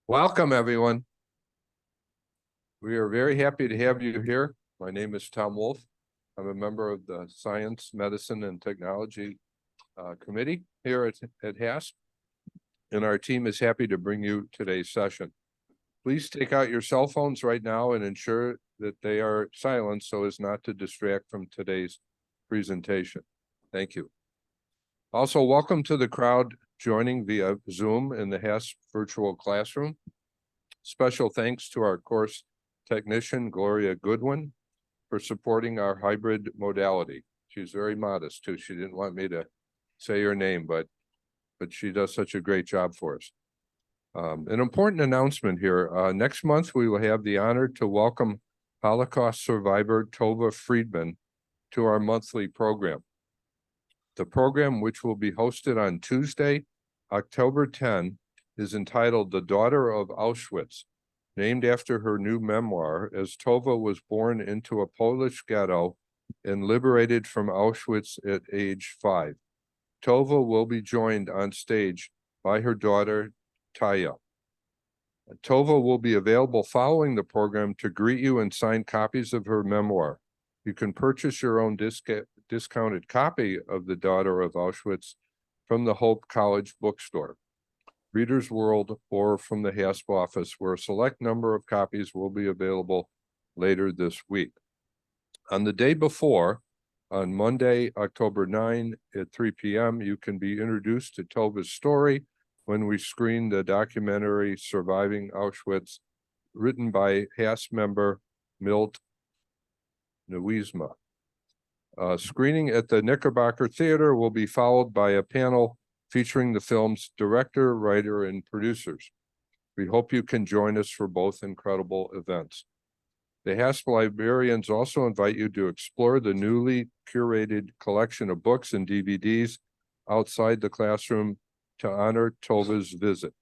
Welcome, everyone. We are very happy to have you here. My name is Tom Wolf. I'm a member of the Science, Medicine, and Technology Committee here at HASP, and our team is happy to bring you today's session. Please take out your cell phones right now and ensure that they are silent so as not to distract from today's presentation. Thank you. Also, welcome to the crowd joining via Zoom in the HASP virtual classroom. Special thanks to our course technician, Gloria Goodwin, for supporting our hybrid modality. She's very modest too. She didn't want me to say her name, but she does such a great job for us. An important announcement here. Next month, we will have the honor to welcome Holocaust survivor Tova Friedman to our monthly program. The program, which will be hosted on Tuesday, October 10, is entitled The Daughter of Auschwitz, named after her new memoir, as Tova was born into a Polish ghetto and liberated from Auschwitz at age 5. Tova will be joined on stage by her daughter, Taya. Tova will be available following the program to greet you and sign copies of her memoir. You can purchase your own discounted copy of The Daughter of Auschwitz from the Hope College bookstore, Reader's World, or from the HASP office, where a select number of copies will be available later this week. On the day before, on Monday, October 9 at 3 p.m., you can be introduced to Tova's story when we screen the documentary Surviving Auschwitz, written by HASP member Milt Nuisma. Screening at the Knickerbocker Theater will be followed by a panel featuring the film's director, writer, and producers. We hope you can join us for both incredible events. The HASP librarians also invite you to explore the newly curated collection of books and DVDs outside the classroom to honor Tova's visit.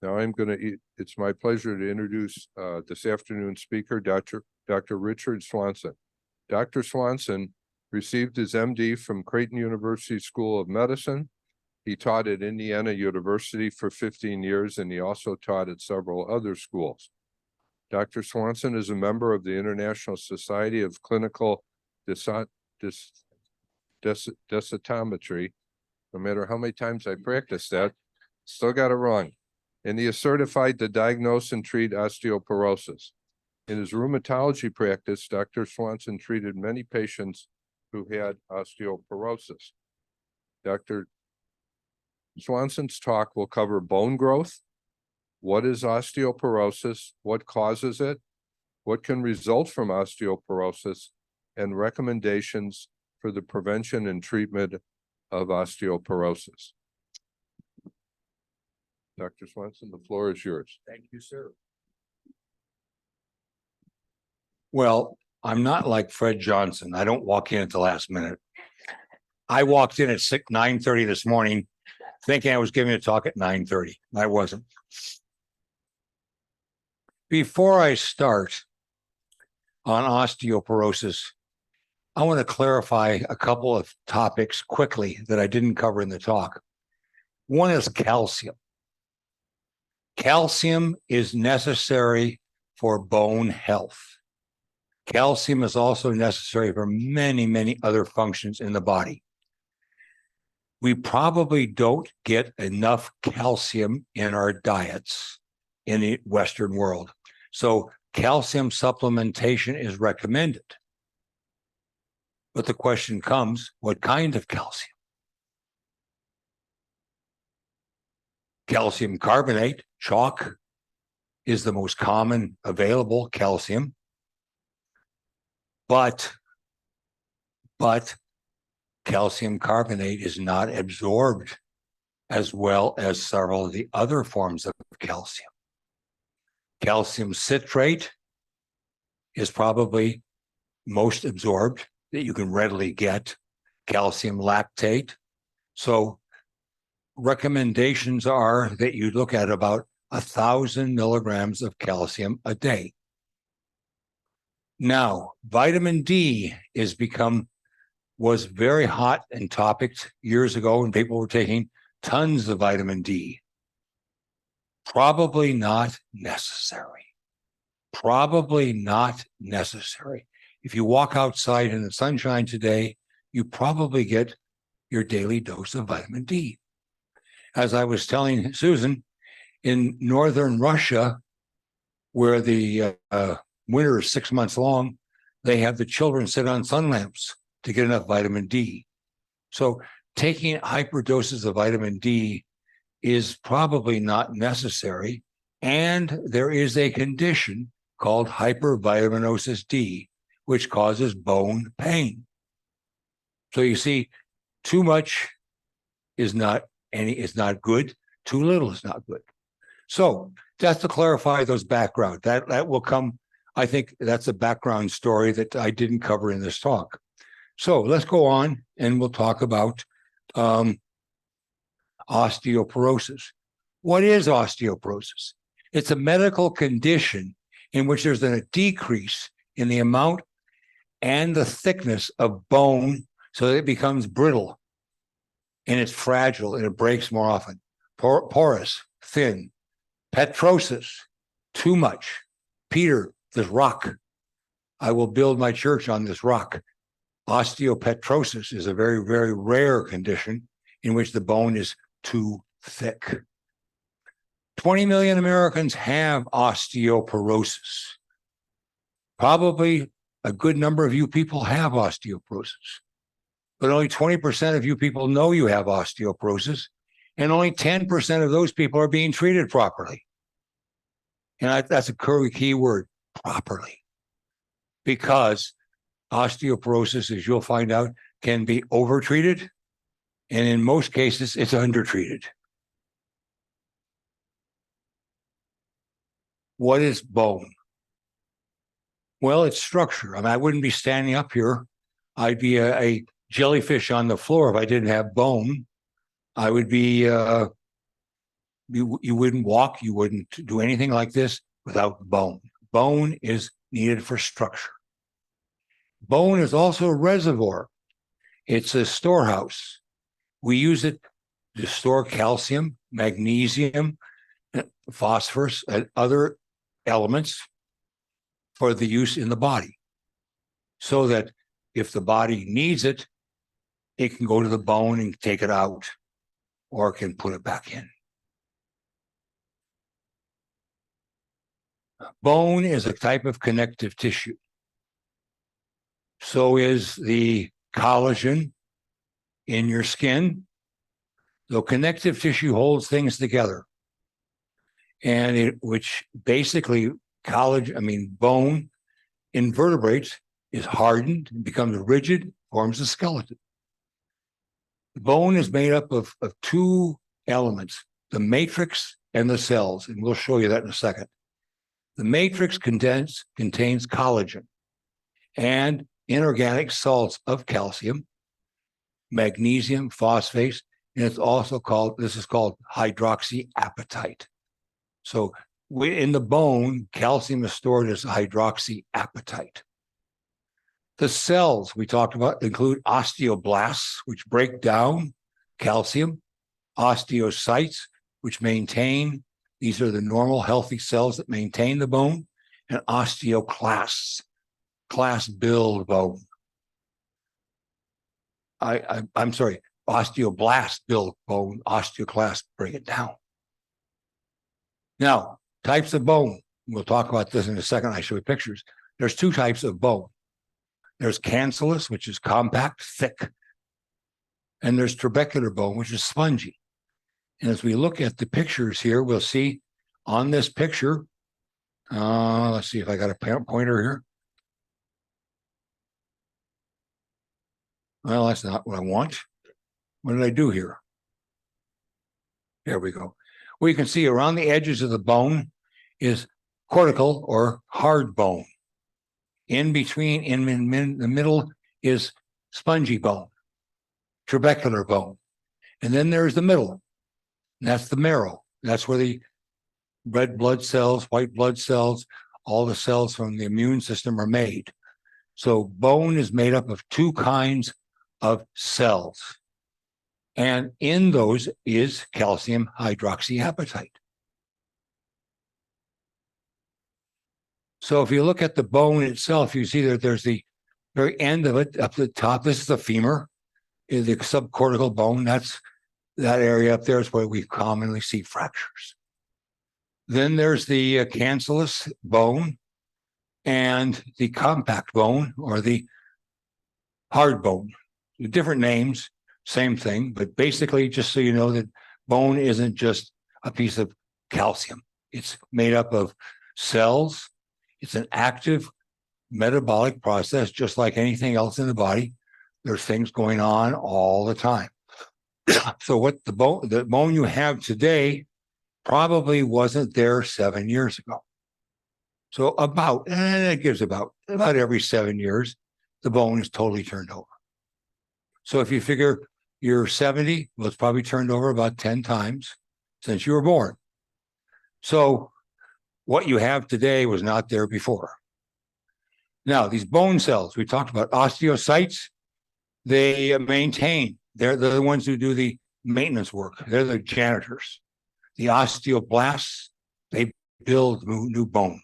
Now it's my pleasure to introduce this afternoon's speaker, Dr. Richard Swanson. Dr. Swanson received his MD from Creighton University School of Medicine. He taught at Indiana University for 15 years, and he also taught at several other schools. Dr. Swanson is a member of the International Society of Clinical Densitometry. No matter how many times I practice that, still got it wrong. And he is certified to diagnose and treat osteoporosis. In his rheumatology practice, Dr. Swanson treated many patients who had osteoporosis. Dr. Swanson's talk will cover bone growth, what is osteoporosis, what causes it, what can result from osteoporosis, and recommendations for the prevention and treatment of osteoporosis. Dr. Swanson, the floor is yours. Thank you, sir. Well, I'm not like Fred Johnson. I don't walk in at the last minute. I walked in at 9:30 this morning thinking I was giving a talk at 9:30. I wasn't. Before I start on osteoporosis, I want to clarify a couple of topics quickly that I didn't cover in the talk. One is calcium. Calcium is necessary for bone health. Calcium is also necessary for many, many other functions in the body. We probably don't get enough calcium in our diets in the Western world. So calcium supplementation is recommended. But the question comes, what kind of calcium? Calcium carbonate, chalk, is the most common available calcium. But calcium carbonate is not absorbed as well as several of the other forms of calcium. Calcium citrate is probably most absorbed that you can readily get. Calcium lactate. So recommendations are that you look at about 1,000 milligrams of calcium a day. Now, vitamin D was very hot and topic years ago, and people were taking tons of vitamin D. Probably not necessary. Probably not necessary. If you walk outside in the sunshine today, you probably get your daily dose of vitamin D. As I was telling Susan, in northern Russia, where the winter is 6 months long, they have the children sit on sun lamps to get enough vitamin D. So taking hyperdoses of vitamin D is probably not necessary. And there is a condition called hypervitaminosis D, which causes bone pain. So you see, too much is not good. Too little is not good. So just to clarify those background, that will come. I think that's a background story that I didn't cover in this talk. So let's go on and we'll talk about osteoporosis. What is osteoporosis? It's a medical condition in which there's a decrease in the amount and the thickness of bone so that it becomes brittle and it's fragile and it breaks more often. Porous, thin. Petrosis, too much. Peter, this rock. I will build my church on this rock. Osteopetrosis is a very, very rare condition in which the bone is too thick. 20 million Americans have osteoporosis. Probably a good number of you people have osteoporosis, but only 20% of you people know you have osteoporosis, and only 10% of those people are being treated properly. And that's a key word, properly, because osteoporosis, as you'll find out, can be overtreated, and in most cases, it's undertreated. What is bone? Well, it's structure. I mean, I wouldn't be standing up here. I'd be a jellyfish on the floor if I didn't have bone. I would be, you wouldn't walk, you wouldn't do anything like this without bone. Bone is needed for structure. Bone is also a reservoir. It's a storehouse. We use it to store calcium, magnesium, phosphorus, and other elements for the use in the body, so that if the body needs it, it can go to the bone and take it out, or it can put it back in. Bone is a type of connective tissue. So is the collagen in your skin. So connective tissue holds things together. And which basically bone invertebrates, is hardened and becomes rigid, forms a skeleton. The bone is made up of two elements, the matrix and the cells, and we'll show you that in a second. The matrix contains collagen and inorganic salts of calcium, magnesium, phosphate, and it's also called hydroxyapatite. So in the bone, calcium is stored as hydroxyapatite. The cells we talked about include osteoblasts, which break down calcium, osteocytes, which maintain, these are the normal healthy cells that maintain the bone, and osteoclasts, clasts build bone. I'm sorry, osteoblasts build bone, osteoclasts break it down. Now, types of bone. We'll talk about this in a second. I show you pictures. There's two types of bone. There's cancellous, which is compact, thick. And there's trabecular bone, which is spongy. And as we look at the pictures here, we'll see on this picture, let's see if I got a pointer here. Well, that's not what I want. What did I do here? There we go. Well, you can see around the edges of the bone is cortical or hard bone. In between, in the middle is spongy bone, trabecular bone. And then there's the middle. And that's the marrow. That's where the red blood cells, white blood cells, all the cells from the immune system are made. So bone is made up of two kinds of cells. And in those is calcium hydroxyapatite. So if you look at the bone itself, you see that there's the very end of it up to the top. This is the femur, is the subcortical bone. That's that area up there is where we commonly see fractures. Then there's the cancellous bone and the compact bone or the hard bone. Different names, same thing, but basically, just so you know that bone isn't just a piece of calcium. It's made up of cells. It's an active metabolic process, just like anything else in the body. There's things going on all the time. So what the bone you have today probably wasn't there 7 years ago. So about, and it gives about every 7 years, the bone is totally turned over. So if you figure you're 70, well, it's probably turned over about 10 times since you were born. So what you have today was not there before. Now, these bone cells, we talked about osteocytes, they maintain. They're the ones who do the maintenance work. They're the janitors. The osteoblasts, they build new bone.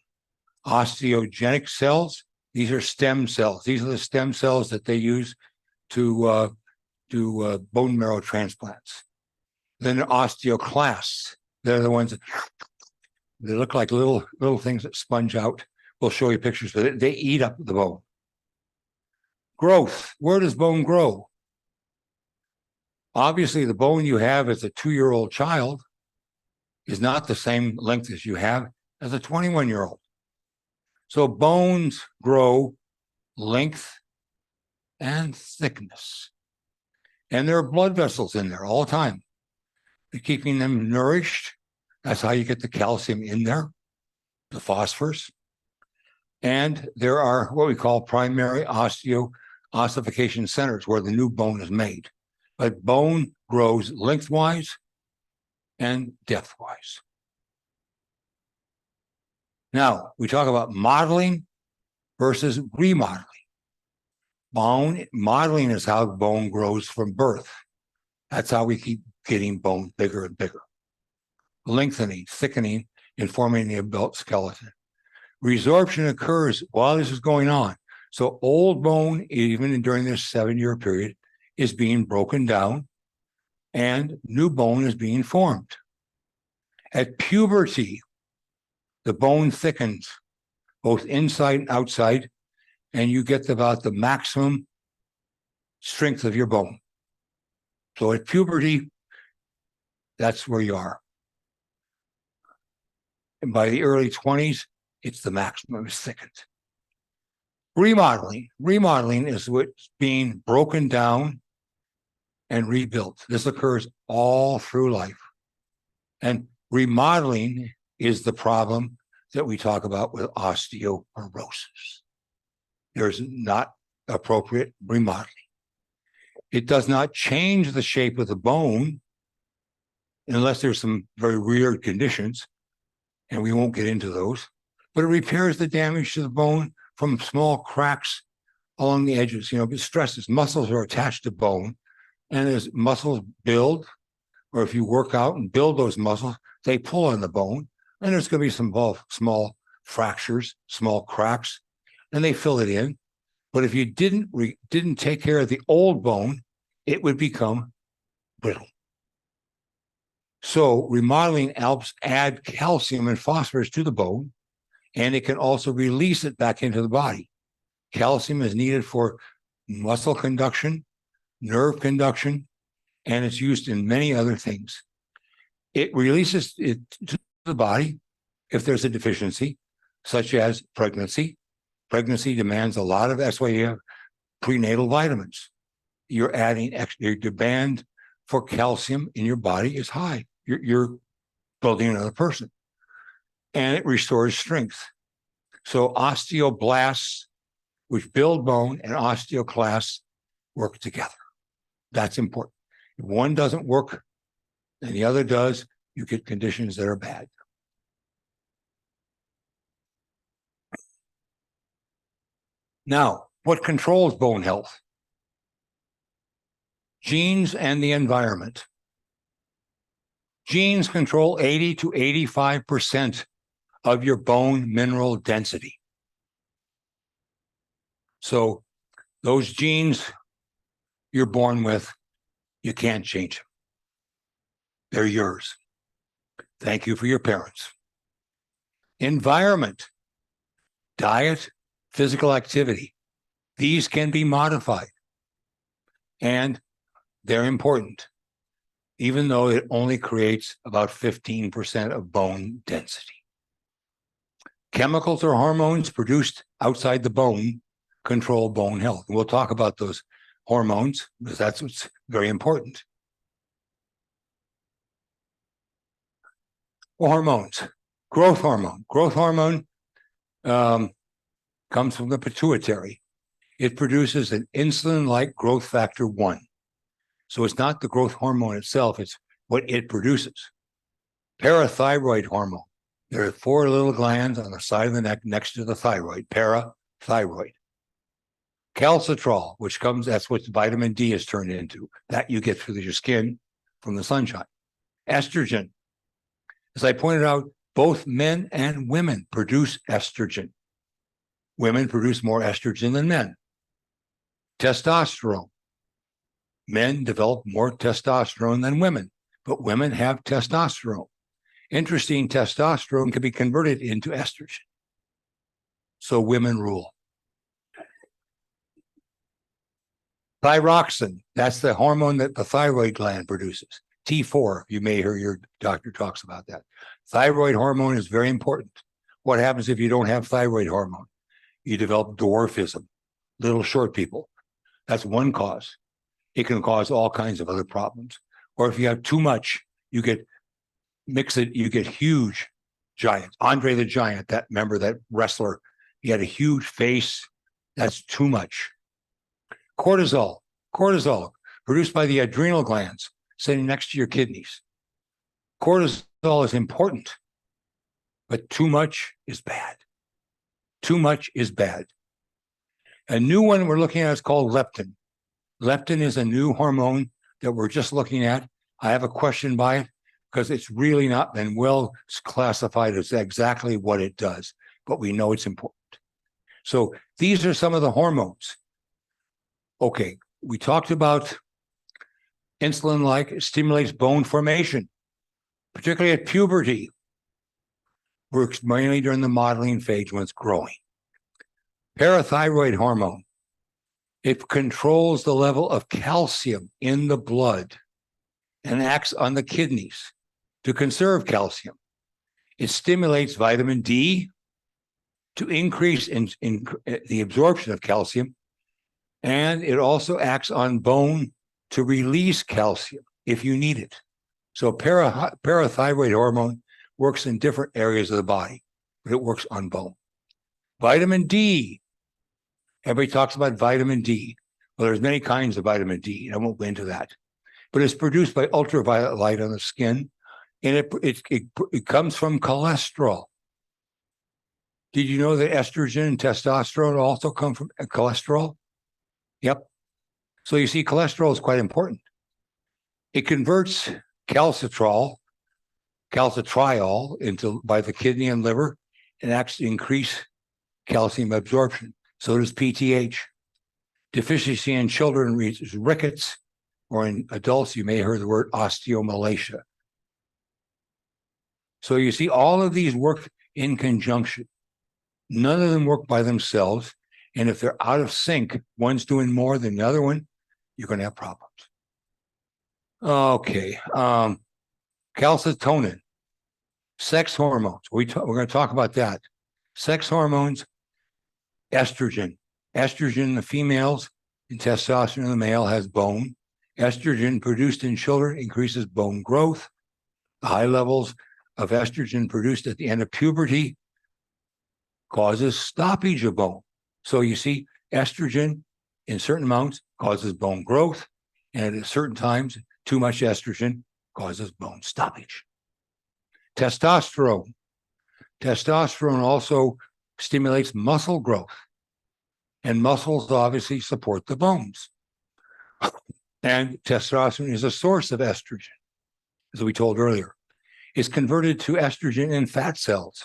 Osteogenic cells, these are stem cells. These are the stem cells that they use to do bone marrow transplants. Then the osteoclasts, they're the ones that they look like little things that sponge out. We'll show you pictures, but they eat up the bone. Growth, where does bone grow? Obviously, the bone you have as a 2-year-old child is not the same length as you have as a 21-year-old. So bones grow length and thickness. And there are blood vessels in there all the time. They're keeping them nourished. That's how you get the calcium in there, the phosphorus. And there are what we call primary ossification centers where the new bone is made. But bone grows lengthwise and depthwise. Now, we talk about modeling versus remodeling. Bone modeling is how bone grows from birth. That's how we keep getting bone bigger and bigger. Lengthening, thickening, and forming the adult skeleton. Resorption occurs while this is going on. So old bone, even during this 7-year period, is being broken down and new bone is being formed. At puberty, the bone thickens both inside and outside, and you get about the maximum strength of your bone. So at puberty, that's where you are. And by the early 20s, it's the maximum is thickened. Remodeling is what's being broken down and rebuilt. This occurs all through life. And remodeling is the problem that we talk about with osteoporosis. There's not appropriate remodeling. It does not change the shape of the bone unless there's some very weird conditions, and we won't get into those, but it repairs the damage to the bone from small cracks along the edges. Stresses, muscles are attached to bone, and as muscles build, or if you work out and build those muscles, they pull on the bone, and there's going to be some small fractures, small cracks, and they fill it in. But if you didn't take care of the old bone, it would become brittle. So remodeling helps add calcium and phosphorus to the bone, and it can also release it back into the body. Calcium is needed for muscle conduction, nerve conduction, and it's used in many other things. It releases it to the body if there's a deficiency, such as pregnancy. Pregnancy demands a lot of, that's why you have prenatal vitamins. You're adding extra, your demand for calcium in your body is high. You're building another person. And it restores strength. So osteoblasts, which build bone, and osteoclasts work together. That's important. If one doesn't work and the other does, you get conditions that are bad. Now, what controls bone health? Genes and the environment. Genes control 80 to 85% of your bone mineral density. So those genes you're born with, you can't change them. They're yours. Thank you for your parents. Environment, diet, physical activity. These can be modified. And they're important, even though it only creates about 15% of bone density. Chemicals or hormones produced outside the bone control bone health. And we'll talk about those hormones because that's what's very important. Hormones, growth hormone. Growth hormone comes from the pituitary. It produces an insulin-like growth factor 1. So it's not the growth hormone itself, it's what it produces. Parathyroid hormone. There are 4 little glands on the side of the neck next to the thyroid, parathyroid. Calcitrol, which comes, that's what vitamin D is turned into. That you get through your skin from the sunshine. Estrogen. As I pointed out, both men and women produce estrogen. Women produce more estrogen than men. Testosterone. Men develop more testosterone than women, but women have testosterone. Interesting, testosterone can be converted into estrogen. So women rule. Thyroxine, that's the hormone that the thyroid gland produces. T4, you may hear your doctor talks about that. Thyroid hormone is very important. What happens if you don't have thyroid hormone? You develop dwarfism, little short people. That's one cause. It can cause all kinds of other problems. Or if you have too much, you get huge giants. Andre the Giant, that wrestler, he had a huge face. That's too much. Cortisol, produced by the adrenal glands sitting next to your kidneys. Cortisol is important, but too much is bad. Too much is bad. A new one we're looking at is called leptin. Leptin is a new hormone that we're just looking at. I have a question by it because it's really not been well classified as exactly what it does, but we know it's important. So these are some of the hormones. Okay, we talked about insulin-like stimulates bone formation, particularly at puberty. Works mainly during the modeling phase when it's growing. Parathyroid hormone. It controls the level of calcium in the blood and acts on the kidneys to conserve calcium. It stimulates vitamin D to increase in the absorption of calcium, and it also acts on bone to release calcium if you need it. So parathyroid hormone works in different areas of the body, but it works on bone. Vitamin D. Everybody talks about vitamin D. Well, there's many kinds of vitamin D. I won't go into that. But it's produced by ultraviolet light on the skin, and it comes from cholesterol. Did you know that estrogen and testosterone also come from cholesterol? Yep. So you see, cholesterol is quite important. It converts calcitriol by the kidney and liver and acts to increase calcium absorption. So does PTH. Deficiency in children is rickets, or in adults, you may have heard the word osteomalacia. So you see, all of these work in conjunction. None of them work by themselves. And if they're out of sync, one's doing more than the other one, you're going to have problems. Okay. Calcitonin, sex hormones. We're going to talk about that. Sex hormones, estrogen. Estrogen in the females and testosterone in the male has bone. Estrogen produced in children increases bone growth. The high levels of estrogen produced at the end of puberty causes stoppage of bone. So you see, estrogen in certain amounts causes bone growth, and at certain times, too much estrogen causes bone stoppage. Testosterone. Testosterone also stimulates muscle growth, and muscles obviously support the bones. And testosterone is a source of estrogen, as we told earlier. It's converted to estrogen in fat cells.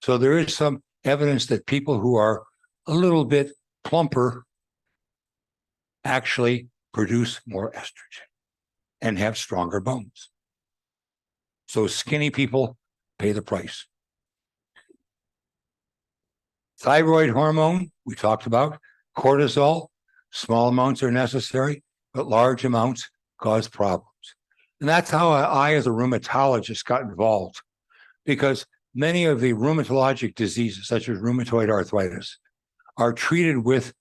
So there is some evidence that people who are a little bit plumper actually produce more estrogen and have stronger bones. So skinny people pay the price. Thyroid hormone, we talked about. Cortisol, small amounts are necessary, but large amounts cause problems. And that's how I, as a rheumatologist, got involved, because many of the rheumatologic diseases, such as rheumatoid arthritis, are treated with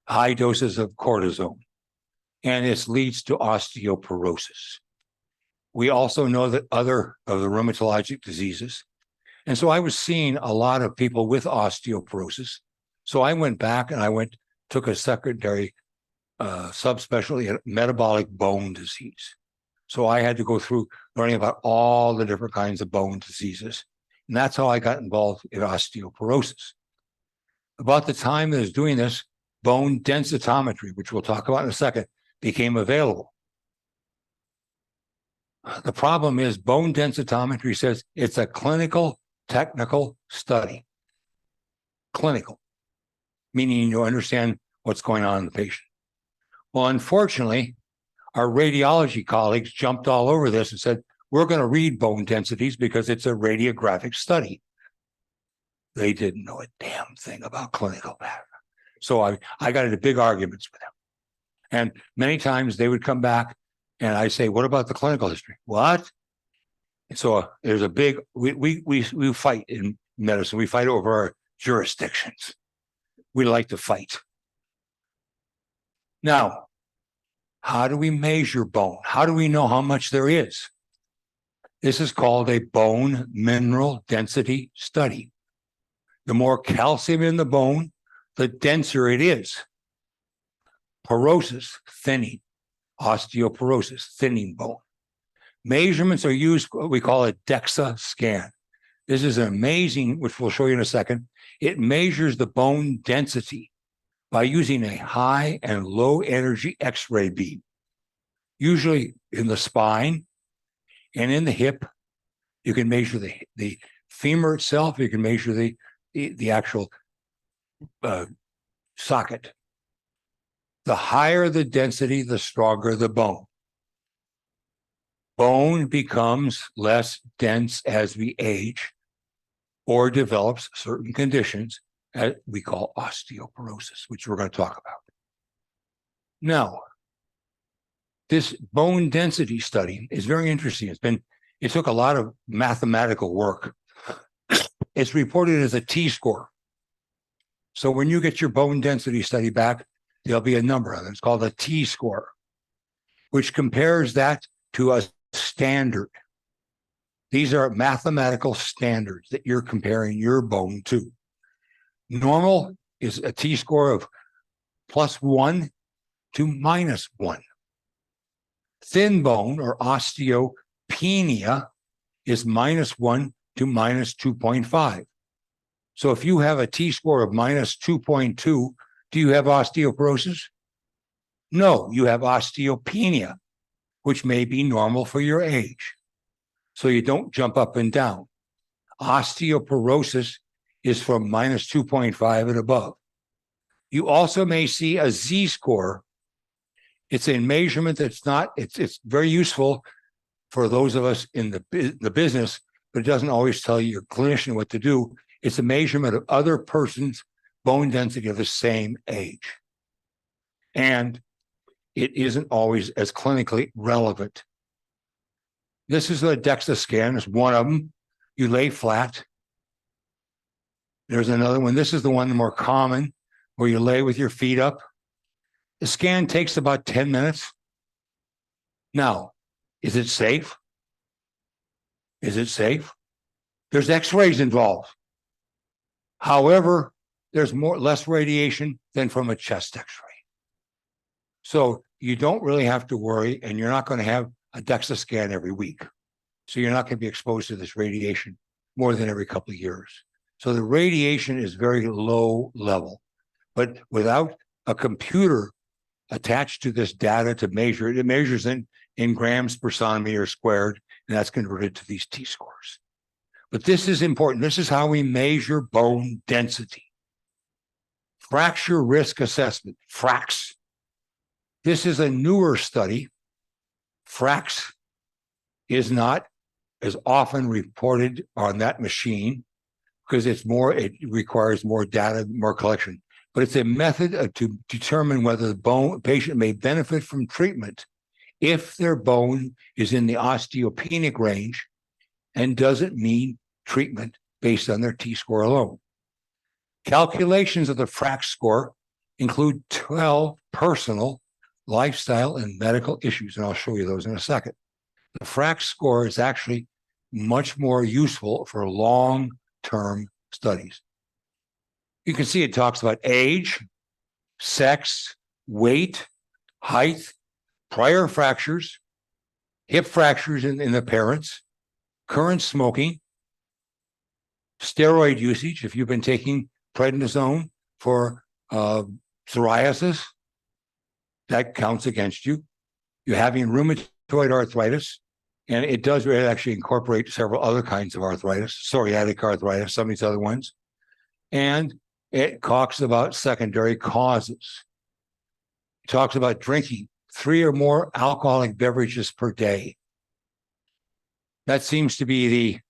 high doses of cortisone, and it leads to osteoporosis. We also know that other of the rheumatologic diseases. And so I was seeing a lot of people with osteoporosis. So I went back and took a secondary subspecialty in metabolic bone disease. So I had to go through learning about all the different kinds of bone diseases. And that's how I got involved in osteoporosis. About the time that I was doing this, bone densitometry, which we'll talk about in a second, became available. The problem is bone densitometry says it's a clinical technical study. Clinical, meaning you understand what's going on in the patient. Well, unfortunately, our radiology colleagues jumped all over this and said, we're going to read bone densities because it's a radiographic study. They didn't know a damn thing about clinical pattern. So I got into big arguments with them. And many times they would come back and I say, what about the clinical history? What? And so there's a big, we fight in medicine. We fight over our jurisdictions. We like to fight. Now, how do we measure bone? How do we know how much there is? This is called a bone mineral density study. The more calcium in the bone, the denser it is. Porosis, thinning. Osteoporosis, thinning bone. Measurements are used, what we call a DEXA scan. This is an amazing, which we'll show you in a second. It measures the bone density by using a high and low energy X-ray beam, usually in the spine and in the hip. You can measure the femur itself. You can measure the actual socket. The higher the density, the stronger the bone. Bone becomes less dense as we age or develops certain conditions that we call osteoporosis, which we're going to talk about. Now, this bone density study is very interesting. It took a lot of mathematical work. It's reported as a T-score. So when you get your bone density study back, there'll be a number on it. It's called a T-score, which compares that to a standard. These are mathematical standards that you're comparing your bone to. Normal is a T-score of +1 to -1. Thin bone or osteopenia is -1 to -2.5. So if you have a T-score of -2.2, do you have osteoporosis? No, you have osteopenia, which may be normal for your age. So you don't jump up and down. Osteoporosis is from -2.5 and above. You also may see a Z-score. It's a measurement that's not, it's very useful for those of us in the business, but it doesn't always tell your clinician what to do. It's a measurement of other persons' bone density of the same age. And it isn't always as clinically relevant. This is a DEXA scan. It's one of them. You lay flat. There's another one. This is the one more common, where you lay with your feet up. The scan takes about 10 minutes. Now, is it safe? Is it safe? There's x-rays involved. However, there's less radiation than from a chest x-ray. So you don't really have to worry, and you're not going to have a DEXA scan every week. So you're not going to be exposed to this radiation more than every couple of years. So the radiation is very low level, but without a computer attached to this data to measure it, it measures in grams per centimeter squared, and that's converted to these T-scores. But this is important. This is how we measure bone density. Fracture risk assessment, FRAX. This is a newer study. FRAX is not as often reported on that machine because it requires more data, more collection. But it's a method to determine whether the patient may benefit from treatment if their bone is in the osteopenic range and doesn't need treatment based on their T-score alone. Calculations of the FRAX score include 12 personal, lifestyle, and medical issues, and I'll show you those in a second. The FRAX score is actually much more useful for long-term studies. You can see it talks about age, sex, weight, height, prior fractures, hip fractures in the parents, current smoking, steroid usage, if you've been taking prednisone for psoriasis, that counts against you. You're having rheumatoid arthritis, and it does actually incorporate several other kinds of arthritis, psoriatic arthritis, some of these other ones. And it talks about secondary causes. It talks about drinking 3 or more alcoholic beverages per day. That seems to be the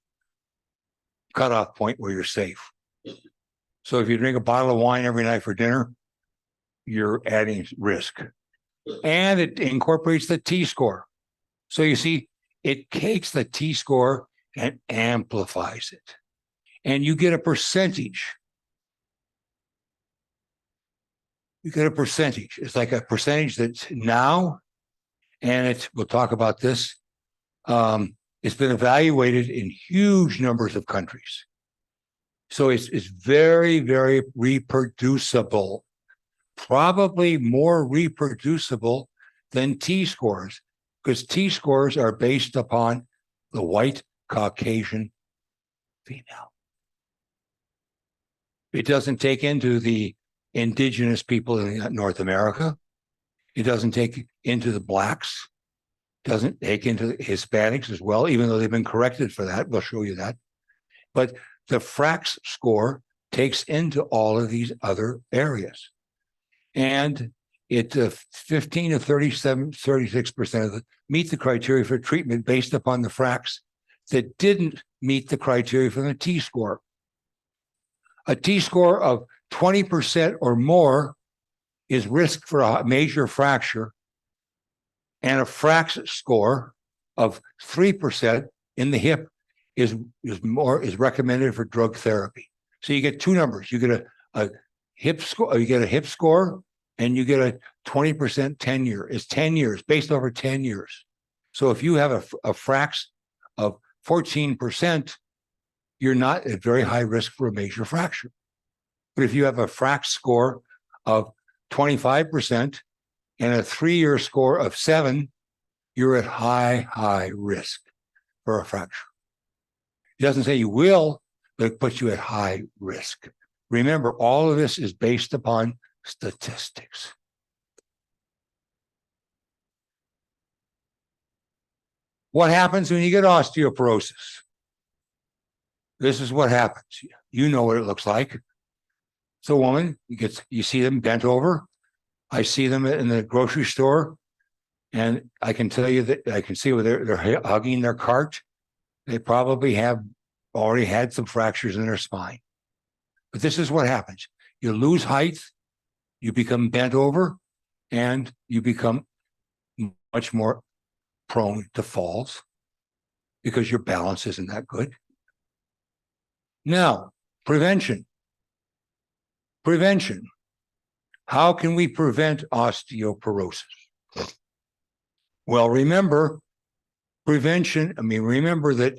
cutoff point where you're safe. So if you drink a bottle of wine every night for dinner, you're adding risk. And it incorporates the T-score. So you see, it takes the T-score and amplifies it. And you get a percentage. You get a percentage. It's like a percentage that's now, and we'll talk about this. It's been evaluated in huge numbers of countries. So it's very, very reproducible, probably more reproducible than T-scores, because T-scores are based upon the white Caucasian female. It doesn't take into the indigenous people in North America. It doesn't take into the blacks. Doesn't take into Hispanics as well, even though they've been corrected for that. We'll show you that. But the FRAX score takes into all of these other areas. And it 15 to 36% of them meet the criteria for treatment based upon the FRAX that didn't meet the criteria for the T-score. A T-score of 20% or more is risk for a major fracture, and a FRAX score of 3% in the hip is recommended for drug therapy. So you get two numbers. You get a hip score, you get a hip score, and you get a 20% tenure. It's 10 years, based over 10 years. So if you have a FRAX of 14%, you're not at very high risk for a major fracture. But if you have a FRAX score of 25% and a 3-year score of 7, you're at high risk for a fracture. It doesn't say you will, but it puts you at high risk. Remember, all of this is based upon statistics. What happens when you get osteoporosis? This is what happens. You know what it looks like. It's a woman, you see them bent over. I see them in the grocery store, and I can tell you that I can see where they're hugging their cart. They probably have already had some fractures in their spine. But this is what happens. You lose height, you become bent over, and you become much more prone to falls because your balance isn't that good. Now, prevention. Prevention. How can we prevent osteoporosis? Well, remember, remember that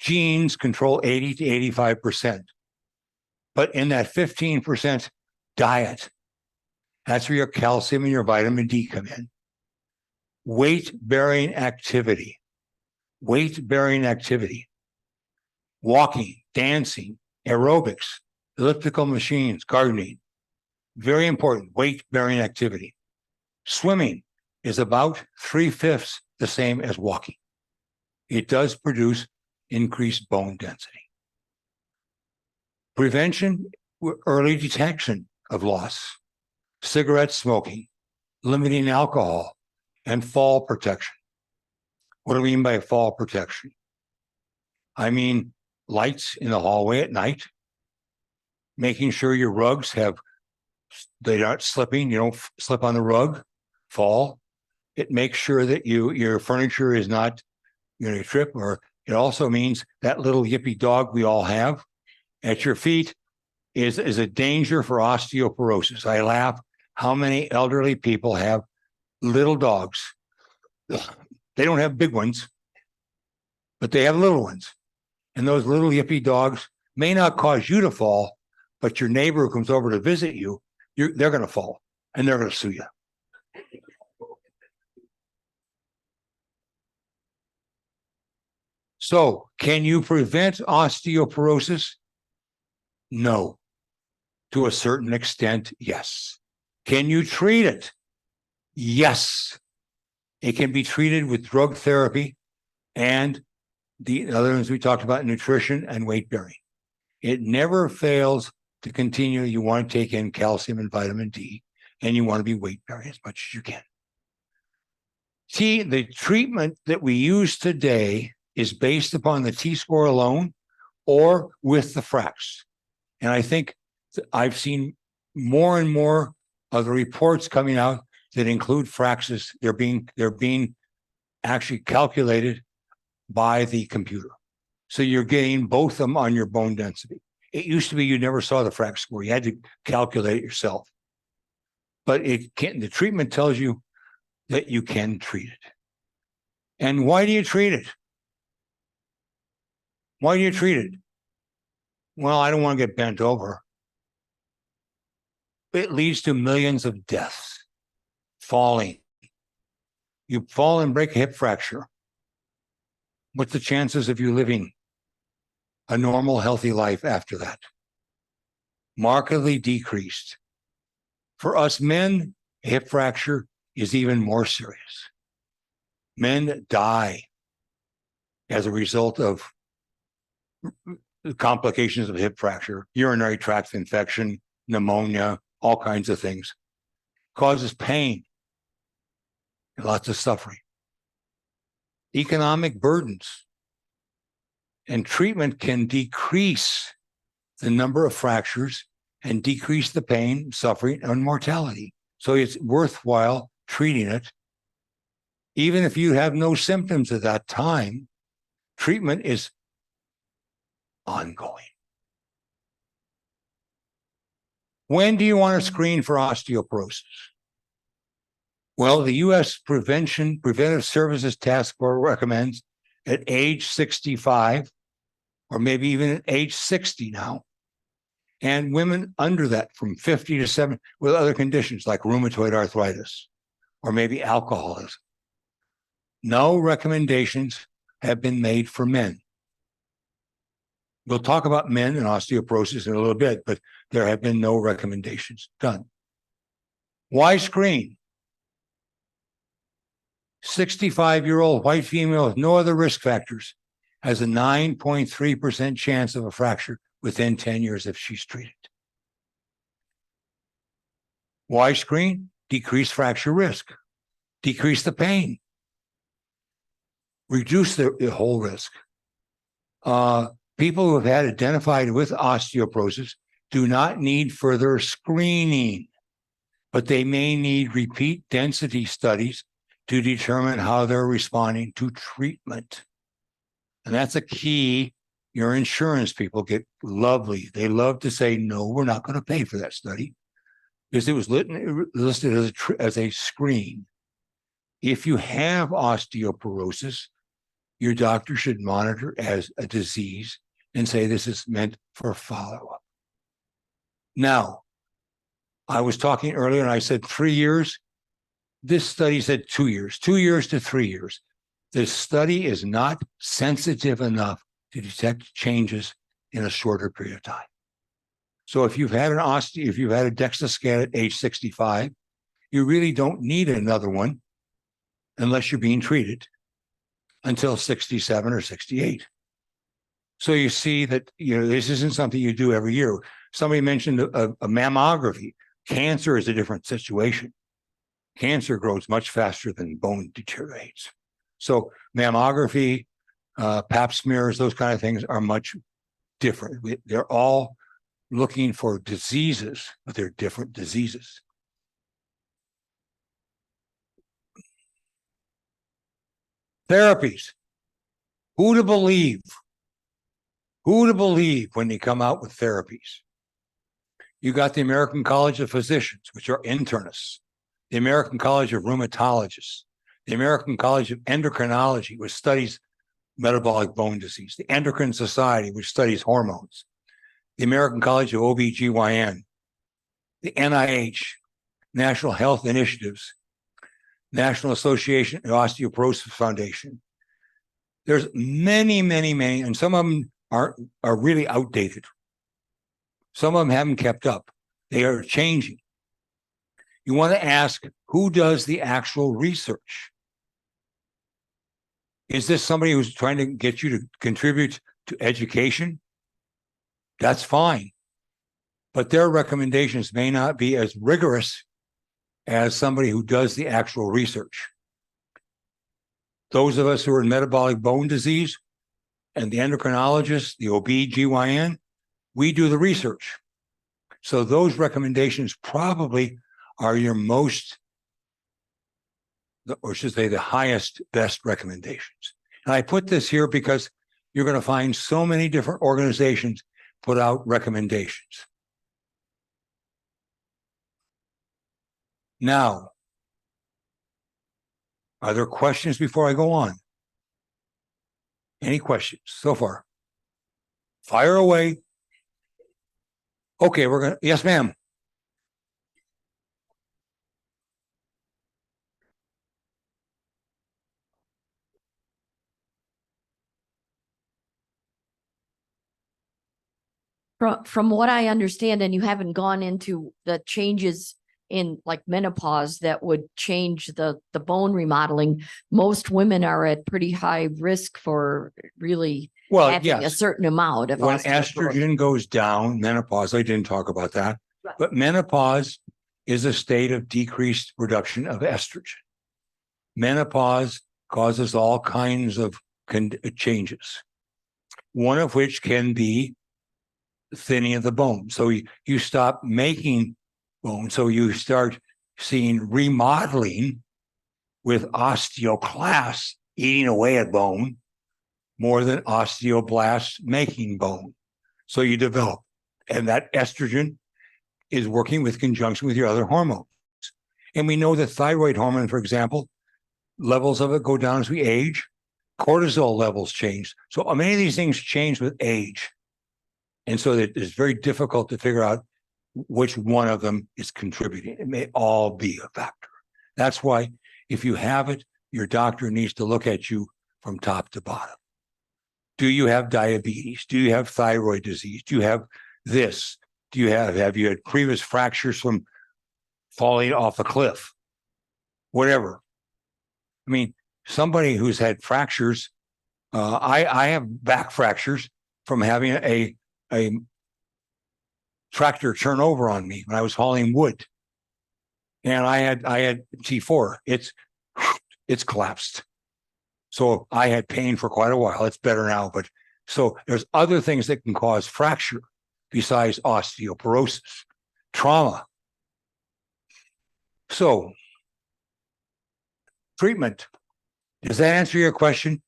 genes control 80 to 85%. But in that 15% diet, that's where your calcium and your vitamin D come in. Weight-bearing activity. Weight-bearing activity. Walking, dancing, aerobics, elliptical machines, gardening. Very important, weight-bearing activity. Swimming is about 3/5 the same as walking. It does produce increased bone density. Prevention, early detection. of loss, cigarette smoking, limiting alcohol, and fall protection. What do I mean by fall protection? I mean lights in the hallway at night, making sure your rugs they aren't slipping, you don't slip on the rug, fall. It makes sure that your furniture is not going to trip, or it also means that little yippy dog we all have at your feet is a danger for osteoporosis. I laugh how many elderly people have little dogs. They don't have big ones, but they have little ones. And those little yippy dogs may not cause you to fall, but your neighbor who comes over to visit you, they're going to fall and they're going to sue you. So, can you prevent osteoporosis? No. To a certain extent, yes. Can you treat it? Yes. It can be treated with drug therapy and the other ones we talked about, nutrition and weight bearing. It never fails to continue. You want to take in calcium and vitamin D, and you want to be weight bearing as much as you can. See, the treatment that we use today is based upon the T-score alone or with the fracs. And I think I've seen more and more of the reports coming out that include fracs. They're being actually calculated by the computer. So you're getting both of them on your bone density. It used to be you never saw the frac score. You had to calculate it yourself. But the treatment tells you that you can treat it. And why do you treat it? Why do you treat it? Well, I don't want to get bent over. It leads to millions of deaths. Falling. You fall and break a hip fracture. What's the chances of you living a normal, healthy life after that? Markedly decreased. For us men, a hip fracture is even more serious. Men die as a result of complications of hip fracture, urinary tract infection, pneumonia, all kinds of things. Causes pain and lots of suffering. Economic burdens. And treatment can decrease the number of fractures and decrease the pain, suffering, and mortality. So it's worthwhile treating it. Even if you have no symptoms at that time, treatment is ongoing. When do you want to screen for osteoporosis? Well, the U.S. Preventive Services Task Force recommends at age 65, or maybe even at age 60 now, and women under that from 50 to 70 with other conditions like rheumatoid arthritis or maybe alcoholism. No recommendations have been made for men. We'll talk about men and osteoporosis in a little bit, but there have been no recommendations done. Why screen? 65-year-old white female with no other risk factors has a 9.3% chance of a fracture within 10 years if she's treated. Why screen? Decrease fracture risk, decrease the pain, reduce the whole risk. People who have had identified with osteoporosis do not need further screening, but they may need repeat density studies to determine how they're responding to treatment. And that's a key. Your insurance people get lovely. They love to say, no, we're not going to pay for that study because it was listed as a screen. If you have osteoporosis, your doctor should monitor as a disease and say this is meant for follow-up. Now, I was talking earlier and I said 3 years. This study said 2 years, 2 years to 3 years. This study is not sensitive enough to detect changes in a shorter period of time. So if you've had a DEXA scan at age 65, you really don't need another one unless you're being treated until 67 or 68. So you see that, this isn't something you do every year. Somebody mentioned a mammography. Cancer is a different situation. Cancer grows much faster than bone deteriorates. So mammography, pap smears, those kind of things are much different. They're all looking for diseases, but they're different diseases. Therapies. Who to believe? Who to believe when they come out with therapies? You got the American College of Physicians, which are internists, the American College of Rheumatologists, the American College of Endocrinology, which studies metabolic bone disease, the Endocrine Society, which studies hormones, the American College of OBGYN, the NIH, National Health Initiatives, National Association of Osteoporosis Foundation. There's many, and some of them are really outdated. Some of them haven't kept up. They are changing. You want to ask, who does the actual research? Is this somebody who's trying to get you to contribute to education? That's fine. But their recommendations may not be as rigorous as somebody who does the actual research. Those of us who are in metabolic bone disease and the endocrinologists, the OB/GYN, we do the research. So those recommendations probably are your most, or should say the highest, best recommendations. And I put this here because you're going to find so many different organizations put out recommendations. Now, are there questions before I go on? Any questions so far? Fire away. Okay, we're going to, yes, ma'am. From what I understand, and you haven't gone into the changes in like menopause that would change the bone remodeling, most women are at pretty high risk for really having a certain amount of when osteoporosis. estrogen goes down, menopause, I didn't talk about that, Right. But menopause is a state of decreased production of estrogen. Menopause causes all kinds of changes, one of which can be thinning of the bone. So you stop making bone. So you start seeing remodeling with osteoclasts eating away at bone more than osteoblasts making bone. So you develop, and that estrogen is working with conjunction with your other hormones. And we know that thyroid hormone, for example, levels of it go down as we age. Cortisol levels change. So many of these things change with age. And so it's very difficult to figure out which one of them is contributing. It may all be a factor. That's why if you have it, your doctor needs to look at you from top to bottom. Do you have diabetes? Do you have thyroid disease? Do you have this? Have you had previous fractures from falling off a cliff? Whatever. I mean, somebody who's had fractures, I have back fractures from having a tractor turn over on me when I was hauling wood. And I had T4. It's collapsed. So I had pain for quite a while. It's better now, but so there's other things that can cause fracture besides osteoporosis, trauma. So treatment. Does that answer your question?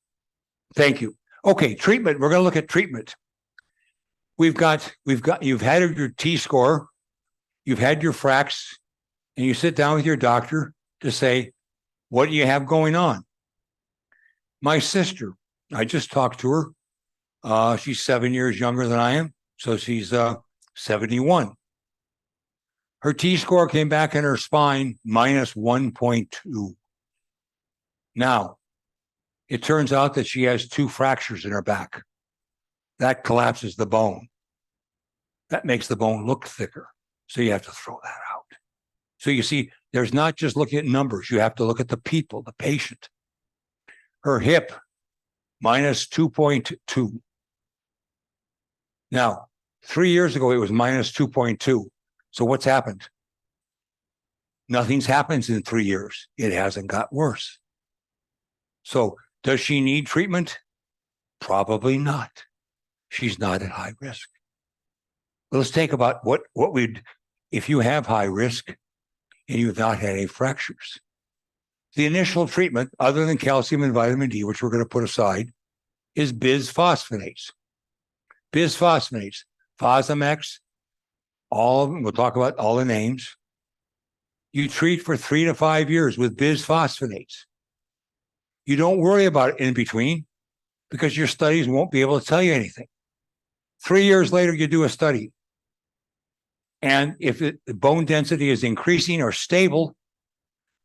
Thank you. Okay, treatment. We're going to look at treatment. You've had your T-score, you've had your fracs, and you sit down with your doctor to say, what do you have going on? My sister, I just talked to her. She's 7 years younger than I am, so she's 71. Her T-score came back in her spine minus 1.2. Now, it turns out that she has 2 fractures in her back. That collapses the bone. That makes the bone look thicker. So you have to throw that out. So you see, there's not just looking at numbers. You have to look at the people, the patient. Her hip, minus 2.2. Now, 3 years ago, it was minus 2.2. So what's happened? Nothing's happened in 3 years. It hasn't got worse. So does she need treatment? Probably not. She's not at high risk. Let's think about what we'd, if you have high risk and you've not had any fractures. The initial treatment, other than calcium and vitamin D, which we're going to put aside, is bisphosphonates. Bisphosphonates, Fosamax, all of them, we'll talk about all the names. You treat for 3 to 5 years with bisphosphonates. You don't worry about it in between because your studies won't be able to tell you anything. 3 years later, you do a study. And if the bone density is increasing or stable,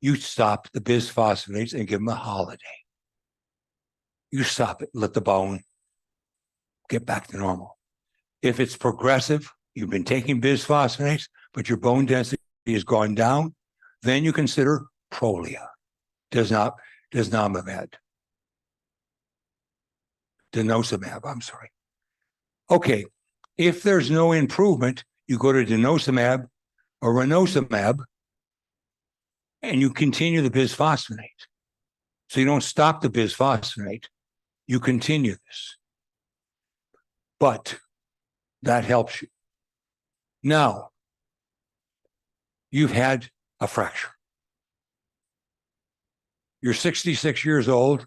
you stop the bisphosphonates and give them a holiday. You stop it, let the bone get back to normal. If it's progressive, you've been taking bisphosphonates, but your bone density has gone down, then you consider Prolia, denosumab, I'm sorry. Okay, if there's no improvement, you go to denosumab or ranocimab, and you continue the bisphosphonate. So you don't stop the bisphosphonate, you continue this. But that helps you. Now, you've had a fracture. You're 66 years old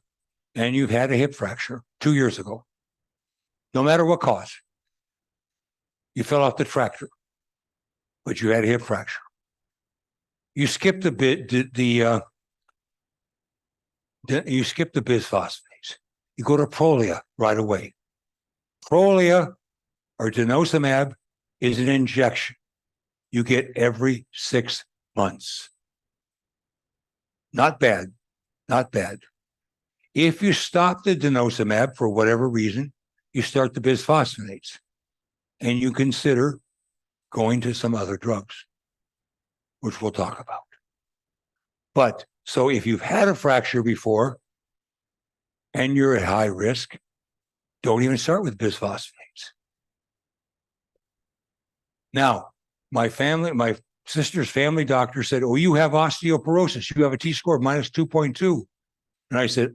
and you've had a hip fracture 2 years ago. No matter what cause, you fell off the tractor, but you had a hip fracture. You skipped you skip the bisphosphonates. You go to Prolia right away. Prolia or denosumab is an injection you get every 6 months. Not bad, not bad. If you stop the denosumab for whatever reason, you start the bisphosphonates and you consider going to some other drugs, which we'll talk about. But so if you've had a fracture before and you're at high risk, don't even start with bisphosphonates. Now, my sister's family doctor said, oh, you have osteoporosis. You have a T-score of minus 2.2. And I said,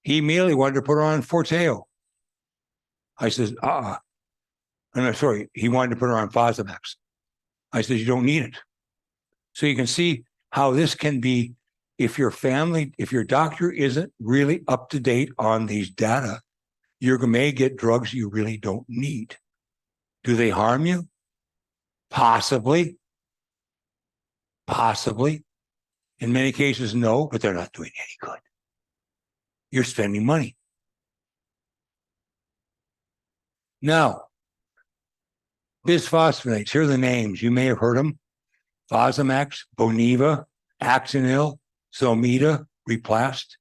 He immediately wanted to put her on Forteo. I said, And I'm sorry, he wanted to put her on Fosamax. I said, you don't need it. So you can see how this can be, if your doctor isn't really up to date on these data, you may get drugs you really don't need. Do they harm you? Possibly. In many cases, no, but they're not doing any good. You're spending money. Now, bisphosphonates, here are the names. You may have heard them. Fosamax, Boniva, Axenil, Zometa, Replast.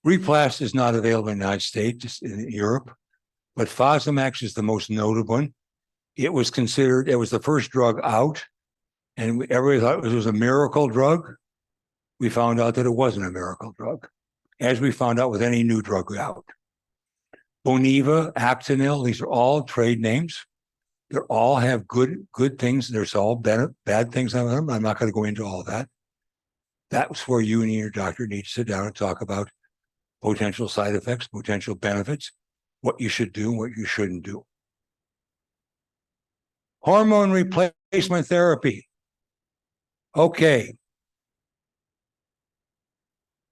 Replast is not available in the United States, it's in Europe, but Fosamax is the most notable one. It was the first drug out, and everybody thought it was a miracle drug. We found out that it wasn't a miracle drug, as we found out with any new drug out. Boniva, Axenil, these are all trade names. They all have good things. There's all bad things on them. I'm not going to go into all that. That's where you and your doctor need to sit down and talk about potential side effects, potential benefits, what you should do and what you shouldn't do. Hormone replacement therapy. Okay.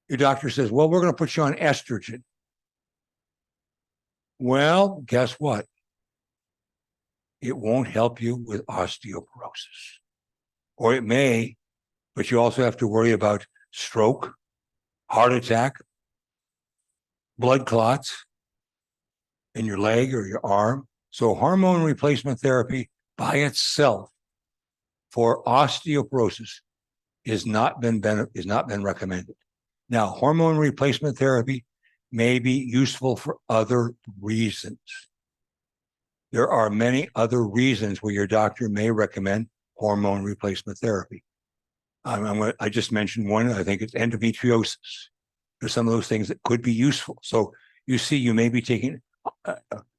Your doctor says, well, we're going to put you on estrogen. Well, guess what? It won't help you with osteoporosis. Or it may, but you also have to worry about stroke, heart attack, blood clots in your leg or your arm. So hormone replacement therapy by itself for osteoporosis has not been recommended. Now, hormone replacement therapy may be useful for other reasons. There are many other reasons where your doctor may recommend hormone replacement therapy. I just mentioned one. I think it's endometriosis. There's some of those things that could be useful. So you see, you may be taking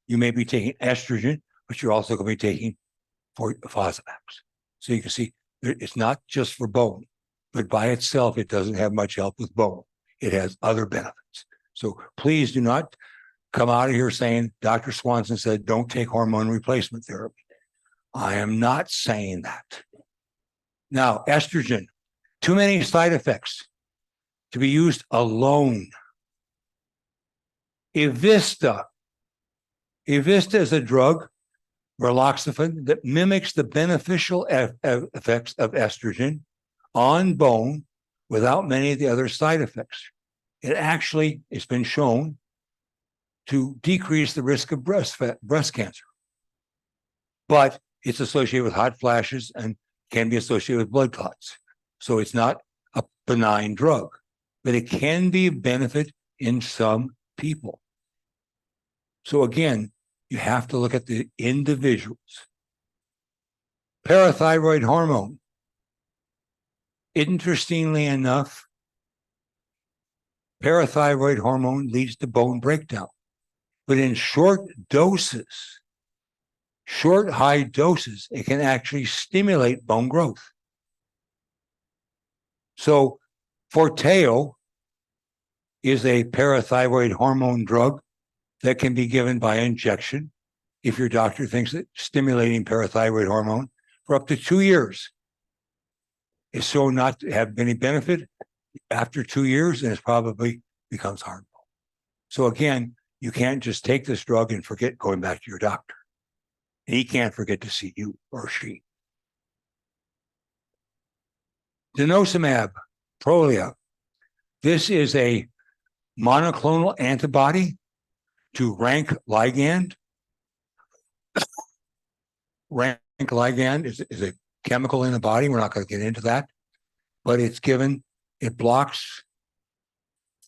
estrogen, but you're also going to be taking Fosamax. So you can see It's not just for bone, but by itself, it doesn't have much help with bone. It has other benefits. So please do not come out of here saying Dr. Swanson said, don't take hormone replacement therapy. I am not saying that. Now, estrogen, too many side effects to be used alone. Evista is a drug, raloxifene, that mimics the beneficial effects of estrogen on bone without many of the other side effects. It's been shown to decrease the risk of breast cancer. But it's associated with hot flashes and can be associated with blood clots. So it's not a benign drug, but it can be a benefit in some people. So again, you have to look at the individuals. Parathyroid hormone. Interestingly enough, parathyroid hormone leads to bone breakdown, but in short high doses, it can actually stimulate bone growth. So Forteo is a parathyroid hormone drug that can be given by injection if your doctor thinks that stimulating parathyroid hormone for up to 2 years is shown not to have any benefit. After 2 years, and it probably becomes harmful. So again, you can't just take this drug and forget going back to your doctor. And he can't forget to see you or she. Denosumab, Prolia. This is a monoclonal antibody to rank ligand. Rank ligand is a chemical in the body. We're not going to get into that, but it blocks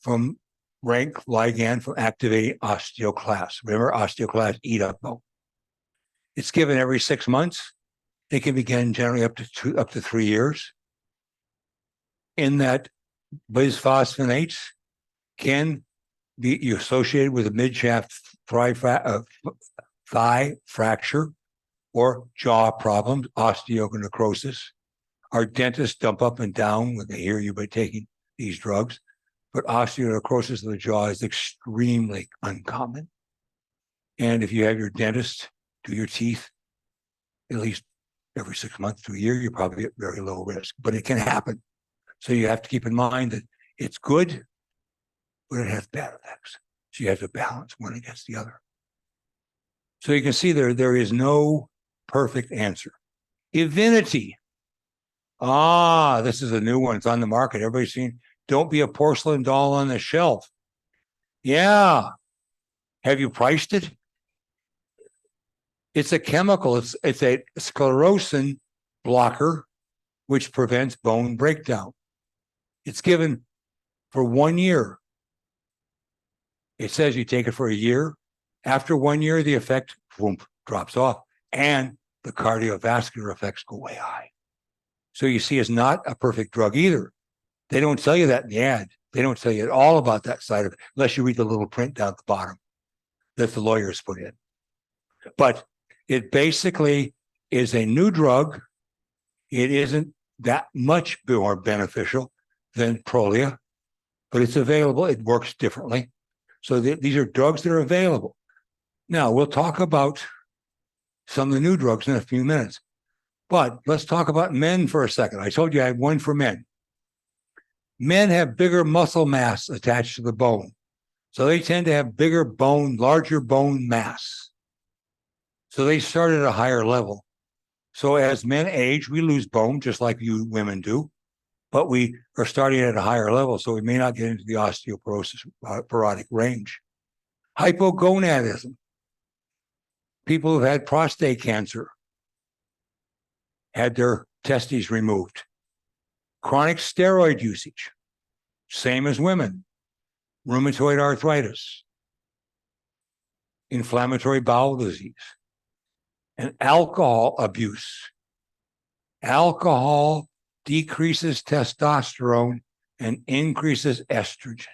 from rank ligand from activating osteoclasts. Remember, osteoclasts eat up bone. It's given every 6 months. It can be given generally up to 3 years. In that, bisphosphonates can be associated with a midshaft thigh fracture or jaw problems, osteonecrosis. Our dentists dump up and down when they hear you've been taking these drugs, but osteonecrosis of the jaw is extremely uncommon. And if you have your dentist do your teeth at least every 6 months to a year, you're probably at very low risk, but it can happen. So you have to keep in mind that it's good, but it has bad effects. So you have to balance one against the other. So you can see there is no perfect answer. Evenity. This is a new one. It's on the market. Everybody's seen, don't be a porcelain doll on the shelf. Yeah. Have you priced it? It's a chemical. It's a sclerostin blocker, which prevents bone breakdown. It's given for 1 year. It says you take it for a year. After 1 year, the effect drops off, and the cardiovascular effects go way high. So you see, it's not a perfect drug either. They don't tell you that in the ad. They don't tell you at all about that side of it, unless you read the little print down at the bottom that the lawyers put in. But it basically is a new drug. It isn't that much more beneficial than Prolia, but it's available. It works differently. So these are drugs that are available. Now, we'll talk about some of the new drugs in a few minutes. But let's talk about men for a second. I told you I had one for men. Men have bigger muscle mass attached to the bone. So they tend to have bigger bone, larger bone mass. So they start at a higher level. So as men age, we lose bone, just like you women do. But we are starting at a higher level, so we may not get into the osteoporosis porotic range. Hypogonadism. People who've had prostate cancer had their testes removed. Chronic steroid usage, same as women. Rheumatoid arthritis, inflammatory bowel disease, and alcohol abuse. Alcohol decreases testosterone and increases estrogen.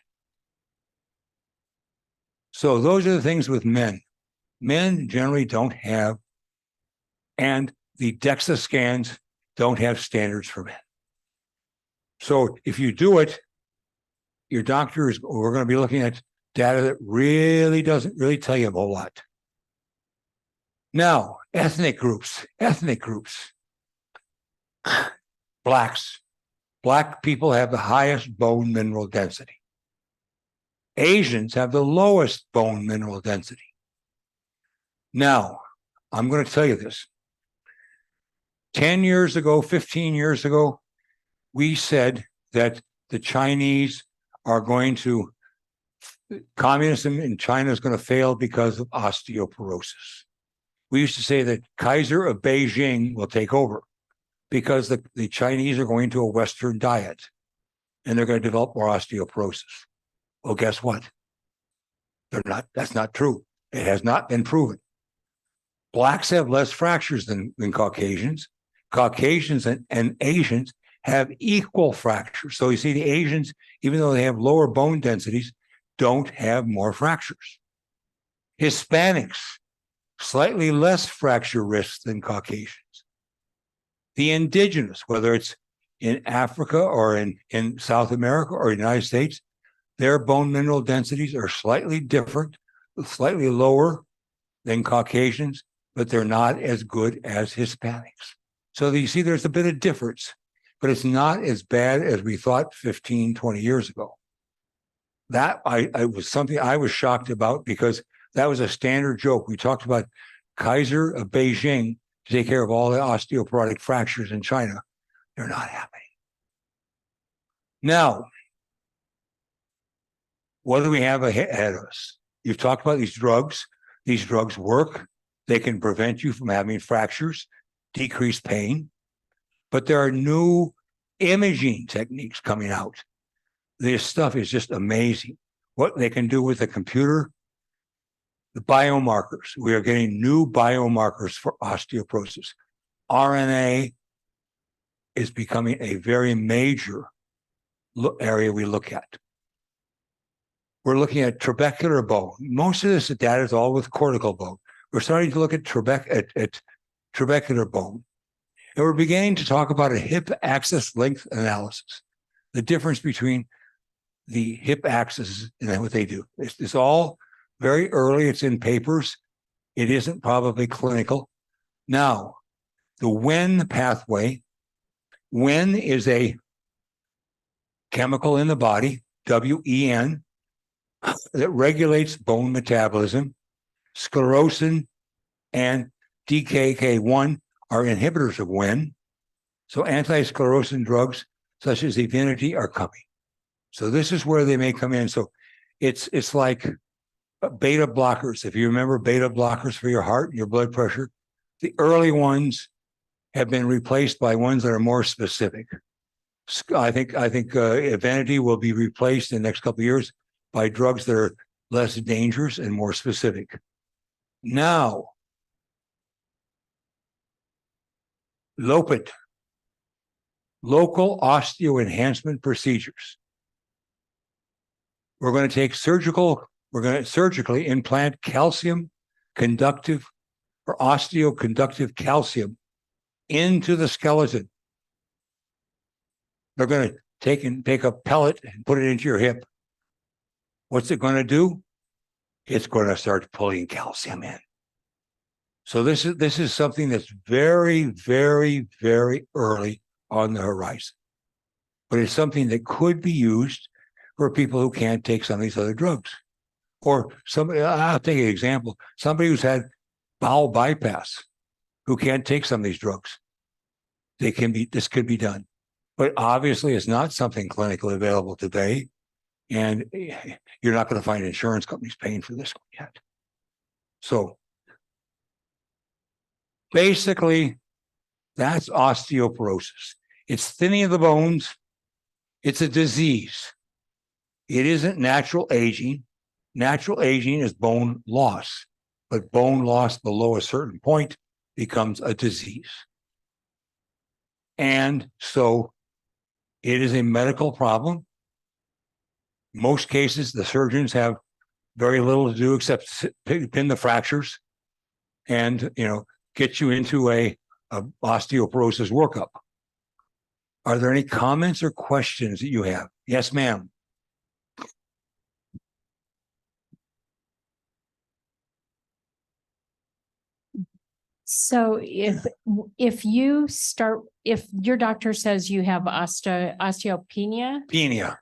So those are the things with men. Men generally don't have, and the DEXA scans don't have standards for men. So if you do it, your doctor is, we're going to be looking at data that really doesn't really tell you a whole lot. Now, ethnic groups. Blacks. Black people have the highest bone mineral density. Asians have the lowest bone mineral density. Now, I'm going to tell you this. 10 years ago, 15 years ago, we said that the Chinese are going to, communism in China is going to fail because of osteoporosis. We used to say that Kaiser of Beijing will take over because the Chinese are going to a Western diet and they're going to develop more osteoporosis. Well, guess what? They're not. That's not true. It has not been proven. Blacks have less fractures than Caucasians. Caucasians and Asians have equal fractures. So you see, the Asians, even though they have lower bone densities, don't have more fractures. Hispanics, slightly less fracture risk than Caucasians. The indigenous, whether it's in Africa or in South America or the United States, their bone mineral densities are slightly different, slightly lower than Caucasians, but they're not as good as Hispanics. So you see, there's a bit of difference, but it's not as bad as we thought 15, 20 years ago. That I was something I was shocked about because that was a standard joke. We talked about Kaiser of Beijing to take care of all the osteoporotic fractures in China. They're not happening. Now, what do we have ahead of us? You've talked about these drugs. These drugs work. They can prevent you from having fractures, decrease pain. But there are new imaging techniques coming out. This stuff is just amazing. What they can do with a computer, the biomarkers. We are getting new biomarkers for osteoporosis. RNA is becoming a very major area we look at. We're looking at trabecular bone. Most of this data is all with cortical bone. We're starting to look at trabecular bone. And we're beginning to talk about a hip axis length analysis, the difference between the hip axis and what they do. It's all very early. It's in papers. It isn't probably clinical. Now, the WEN pathway. WEN is a chemical in the body, WEN, that regulates bone metabolism. Sclerostin and DKK1 are inhibitors of WEN. So anti-sclerostin drugs such as Evenity are coming. So this is where they may come in. So it's like beta blockers. If you remember beta blockers for your heart and your blood pressure, the early ones have been replaced by ones that are more specific. I think Evenity will be replaced in the next couple of years by drugs that are less dangerous and more specific. Now, LOPET, local osteoenhancement procedures. We're going to surgically implant calcium conductive or osteoconductive calcium into the skeleton. They're going to take a pellet and put it into your hip. What's it going to do? It's going to start pulling calcium in. So this is something that's very, very, very early on the horizon. But it's something that could be used for people who can't take some of these other drugs. Or somebody, I'll take an example, somebody who's had bowel bypass, who can't take some of these drugs. This could be done. But obviously it's not something clinically available today. And you're not going to find insurance companies paying for this one yet. So basically, that's osteoporosis. It's thinning of the bones. It's a disease. It isn't natural aging. Natural aging is bone loss, but bone loss below a certain point becomes a disease. And so it is a medical problem. Most cases, the surgeons have very little to do except pin the fractures and, get you into a osteoporosis workup. Are there any comments or questions that you have? Yes, ma'am. So if your doctor says you have osteopenia, Penia.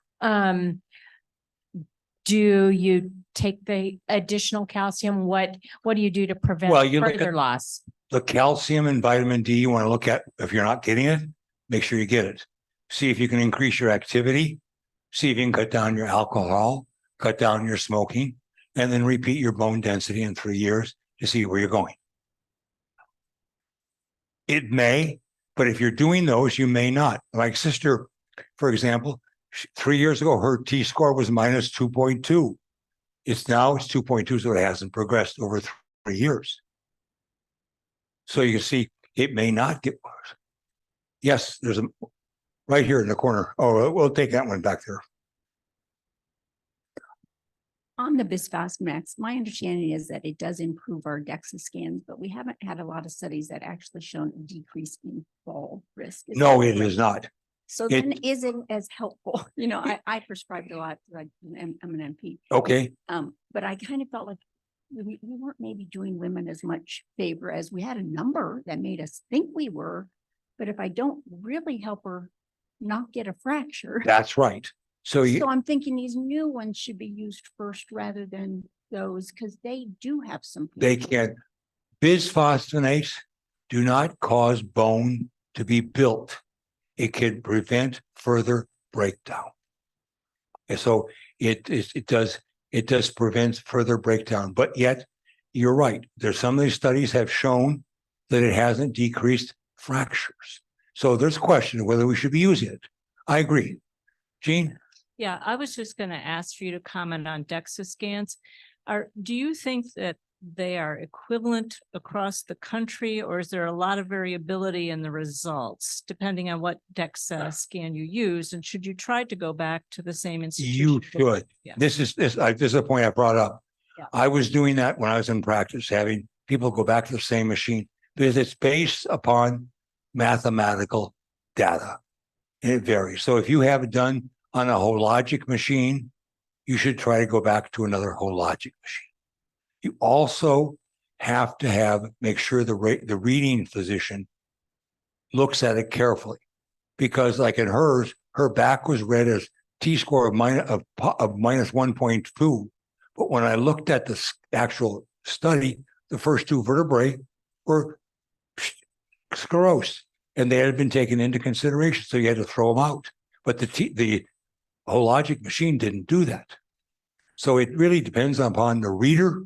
do you take the additional calcium? What do you do to prevent Well, you look further at- loss? The calcium and vitamin D you want to look at, if you're not getting it, make sure you get it. See if you can increase your activity. See if you can cut down your alcohol, cut down your smoking, and then repeat your bone density in 3 years to see where you're going. It may, but if you're doing those, you may not. My sister, for example, 3 years ago, her T-score was minus 2.2. It's 2.2, so it hasn't progressed over 3 years. So you can see it may not get worse. Yes, there's a right here in the corner. Oh, we'll take that one back there. On the bisphosphonates, my understanding is that it does improve our DEXA scans, but we haven't had a lot of studies that actually shown a decrease in fall risk. Is No, that it correct? is not. So then is it as helpful? You know, I prescribed a lot, like I'm an MP. Okay. But I kind of felt like we weren't maybe doing women as much favor as we had a number that made us think we were. But if I don't really help her not get a fracture. That's right. So you, So I'm thinking these new ones should be used first rather than those, because they do have some. they potential. can, bisphosphonates do not cause bone to be built. It can prevent further breakdown. And so it does prevent further breakdown, but yet you're right. There's some of these studies have shown that it hasn't decreased fractures. So there's a question of whether we should be using it. I agree. Jean? Yeah, I was just going to ask for you to comment on DEXA scans. Do you think that they are equivalent across the country, or is there a lot of variability in the results depending on what DEXA scan you use? And should you try to go back to the same institution? You should. Yeah. This is a point I brought up. Yeah. I was doing that when I was in practice, having people go back to the same machine because it's based upon mathematical data. And it varies. So if you have it done on a hologic machine, you should try to go back to another hologic machine. You also have to make sure the reading physician looks at it carefully, because like in hers, her back was read as T-score of minus 1.2. But when I looked at the actual study, the first two vertebrae were sclerosed and they had been taken into consideration. So you had to throw them out. But the hologic machine didn't do that. So it really depends upon the reader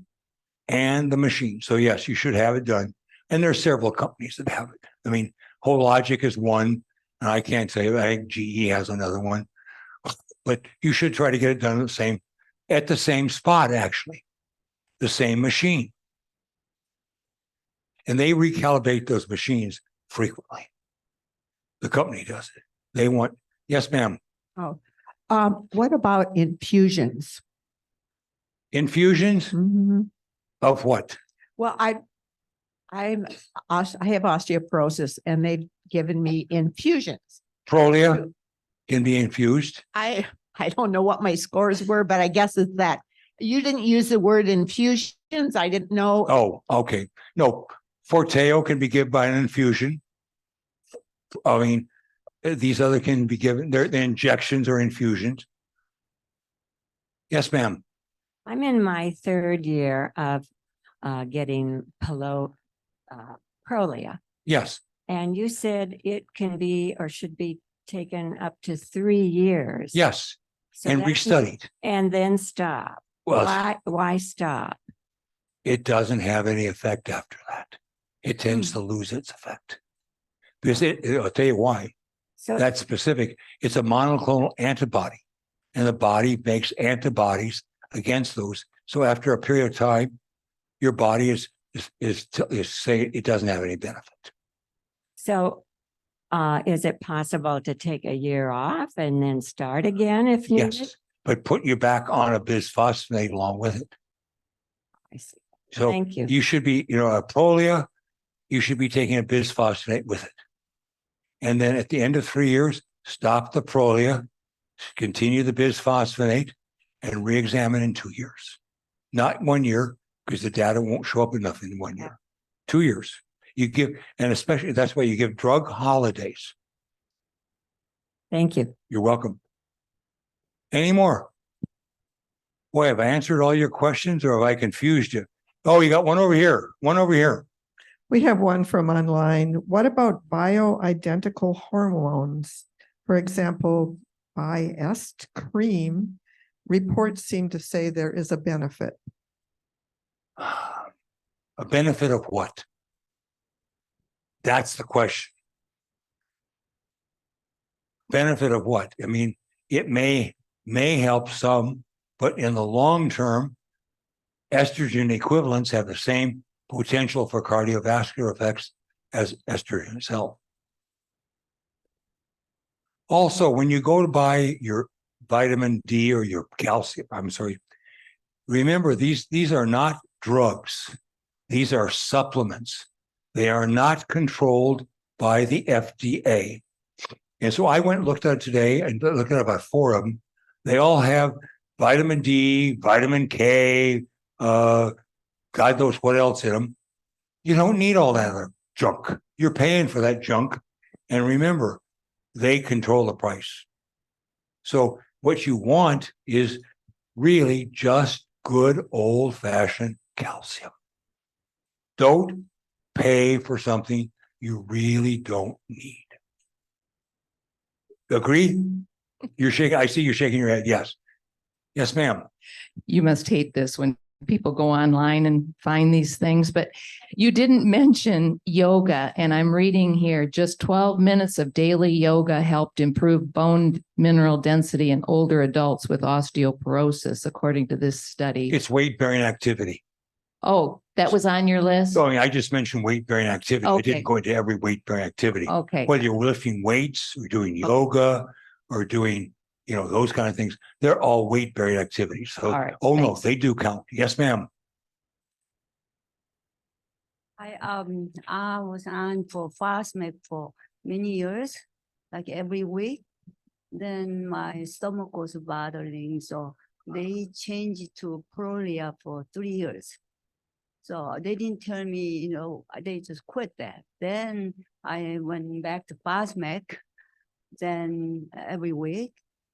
and the machine. So yes, you should have it done. And there are several companies that have it. I mean, Hologic is one, and I can't say, I think GE has another one, but you should try to get it done at the same spot, actually, the same machine. And they recalibrate those machines frequently. The company does it. They want, yes, ma'am. What about infusions? Infusions of what? Well, I have osteoporosis and they've given me infusions. Prolia can be infused. I don't know what my scores were, but I guess it's that. You didn't use the word infusions. I didn't know. Oh, okay. No, Forteo can be given by an infusion. I mean, these other can be given, they're injections or infusions. Yes, ma'am. I'm in my third year of getting Prolia. Yes, And you said it can be or should be taken up to 3 years. yes, So and that's- restudied. And then stop. Well, Why stop? it doesn't have any effect after that. It tends to lose its effect. Because I'll tell you why. So That's specific. It's a monoclonal antibody, and the body makes antibodies against those. So after a period of time, your body is saying it doesn't have any benefit. So is it possible to take a year off and then start again if needed? Yes, but put you back on a bisphosphonate along with it. I see. So Thank you. you should be, a Prolia, you should be taking a bisphosphonate with it. And then at the end of 3 years, stop the Prolia, continue the bisphosphonate, and re-examine in 2 years. Not 1 year, because the data won't show up enough in 1 year. 2 years. You give, and especially that's why you give drug holidays. Thank you. You're welcome. Any more? Boy, have I answered all your questions or have I confused you? Oh, you got one over here. One over here. We have one from online. What about bioidentical hormones? For example, Biest cream. Reports seem to say there is a benefit. A benefit of what? That's the question. Benefit of what? I mean, it may help some, but in the long term, estrogen equivalents have the same potential for cardiovascular effects as estrogen itself. Also, when you go to buy your vitamin D or your calcium, remember these are not drugs. These are supplements. They are not controlled by the FDA. And so I went and looked at it today and looked at about 4 of them. They all have vitamin D, vitamin K, God knows what else in them. You don't need all that other junk. You're paying for that junk. And remember, they control the price. So what you want is really just good old-fashioned calcium. Don't pay for something you really don't need. Agree? You're shaking. I see you're shaking your head. Yes. Yes, ma'am. You must hate this when people go online and find these things, but you didn't mention yoga. And I'm reading here, just 12 minutes of daily yoga helped improve bone mineral density in older adults with osteoporosis, according to this study. It's weight-bearing activity. Oh, that was on your list? So I just mentioned weight-bearing activity. I Okay. didn't go into every weight-bearing activity. Okay. Whether you're lifting weights or doing yoga or doing, those kind of things, they're all weight-bearing activities. So, All right, no, thanks. they do count. Yes, ma'am. I was on for FastMed for many years, like every week. Then my stomach was bothering, so they changed to Prolia for 3 years. So they didn't tell me, they just quit that. Then I went back to FastMed, then every week,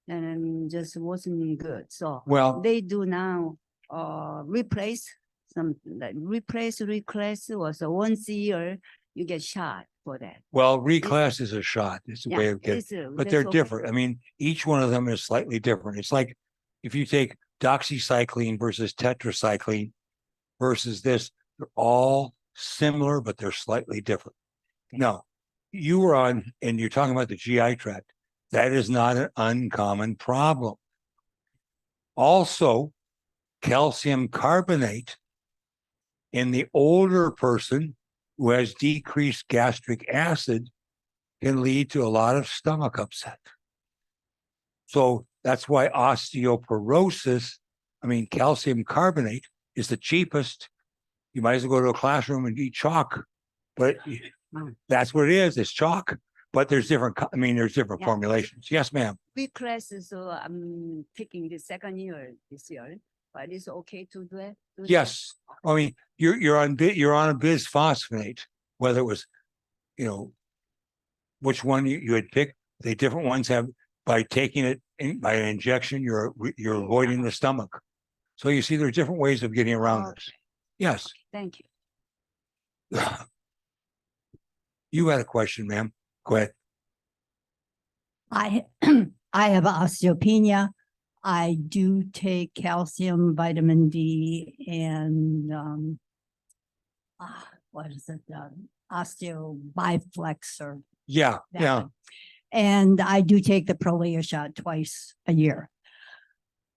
and just wasn't good. So Well, they do now replace was once a year you get shot for that. reclass is a shot. It's a way of getting, but they're different. I mean, each one of them is slightly different. It's like if you take doxycycline versus tetracycline versus this, they're all similar, but they're slightly different. Now, you were on, and you're talking about the GI tract. That is not an uncommon problem. Also, calcium carbonate in the older person who has decreased gastric acid can lead to a lot of stomach upset. So that's why osteoporosis, calcium carbonate is the cheapest. You might as well go to a classroom and eat chalk, but that's what it is. It's chalk, but there's different, there's different formulations. Yes, ma'am. Reclass, so I'm taking the second year this year, but it's okay to do it? Yes. You're on a bisphosphonate, whether it was, which one you had picked. The different ones have, by taking it by an injection, you're avoiding the stomach. So you see, there are different ways of getting around this. Yes. Thank you. You had a question, ma'am. Go ahead. I have osteopenia. I do take calcium, vitamin D, and what is it? Osteobiflex or Yeah. that Yeah. one. And I do take the Prolia shot twice a year.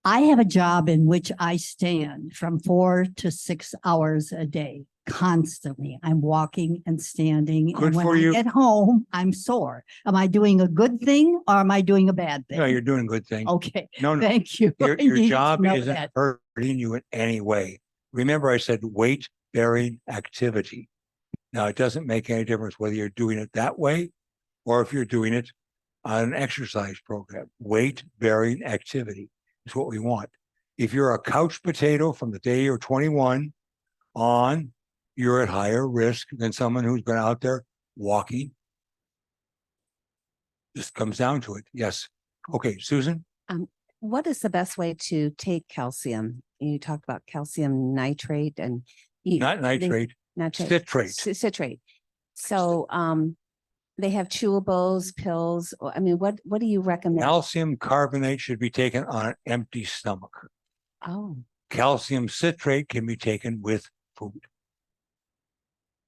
I have a job in which I stand from 4 to 6 hours a day, constantly. I'm walking and standing. Good and when for I you. get home, I'm sore. Am I doing a good thing or am I doing a bad thing? No, you're doing a good thing. Okay, No, thank you. your I needed to job know isn't that. hurting you in any way. Remember, I said weight-bearing activity. Now, it doesn't make any difference whether you're doing it that way or if you're doing it on an exercise program. Weight bearing activity is what we want. If you're a couch potato from the day you're 21 on, you're at higher risk than someone who's been out there walking. Just comes down to it. Yes. Okay, Susan? What is the best way to take calcium? You talked about calcium nitrate and. Not nitrate, citrate. Citrate. So, they have chewables, pills. I mean, what do you recommend? Calcium carbonate should be taken on an empty stomach. Oh, Calcium citrate can be taken with food.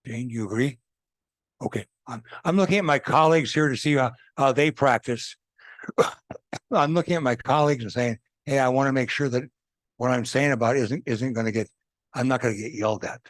Jane, you agree? Okay, I'm looking at my colleagues here to see how they practice. I'm looking at my colleagues and saying, hey, I want to make sure that what I'm saying about isn't going to get, I'm not going to get yelled at.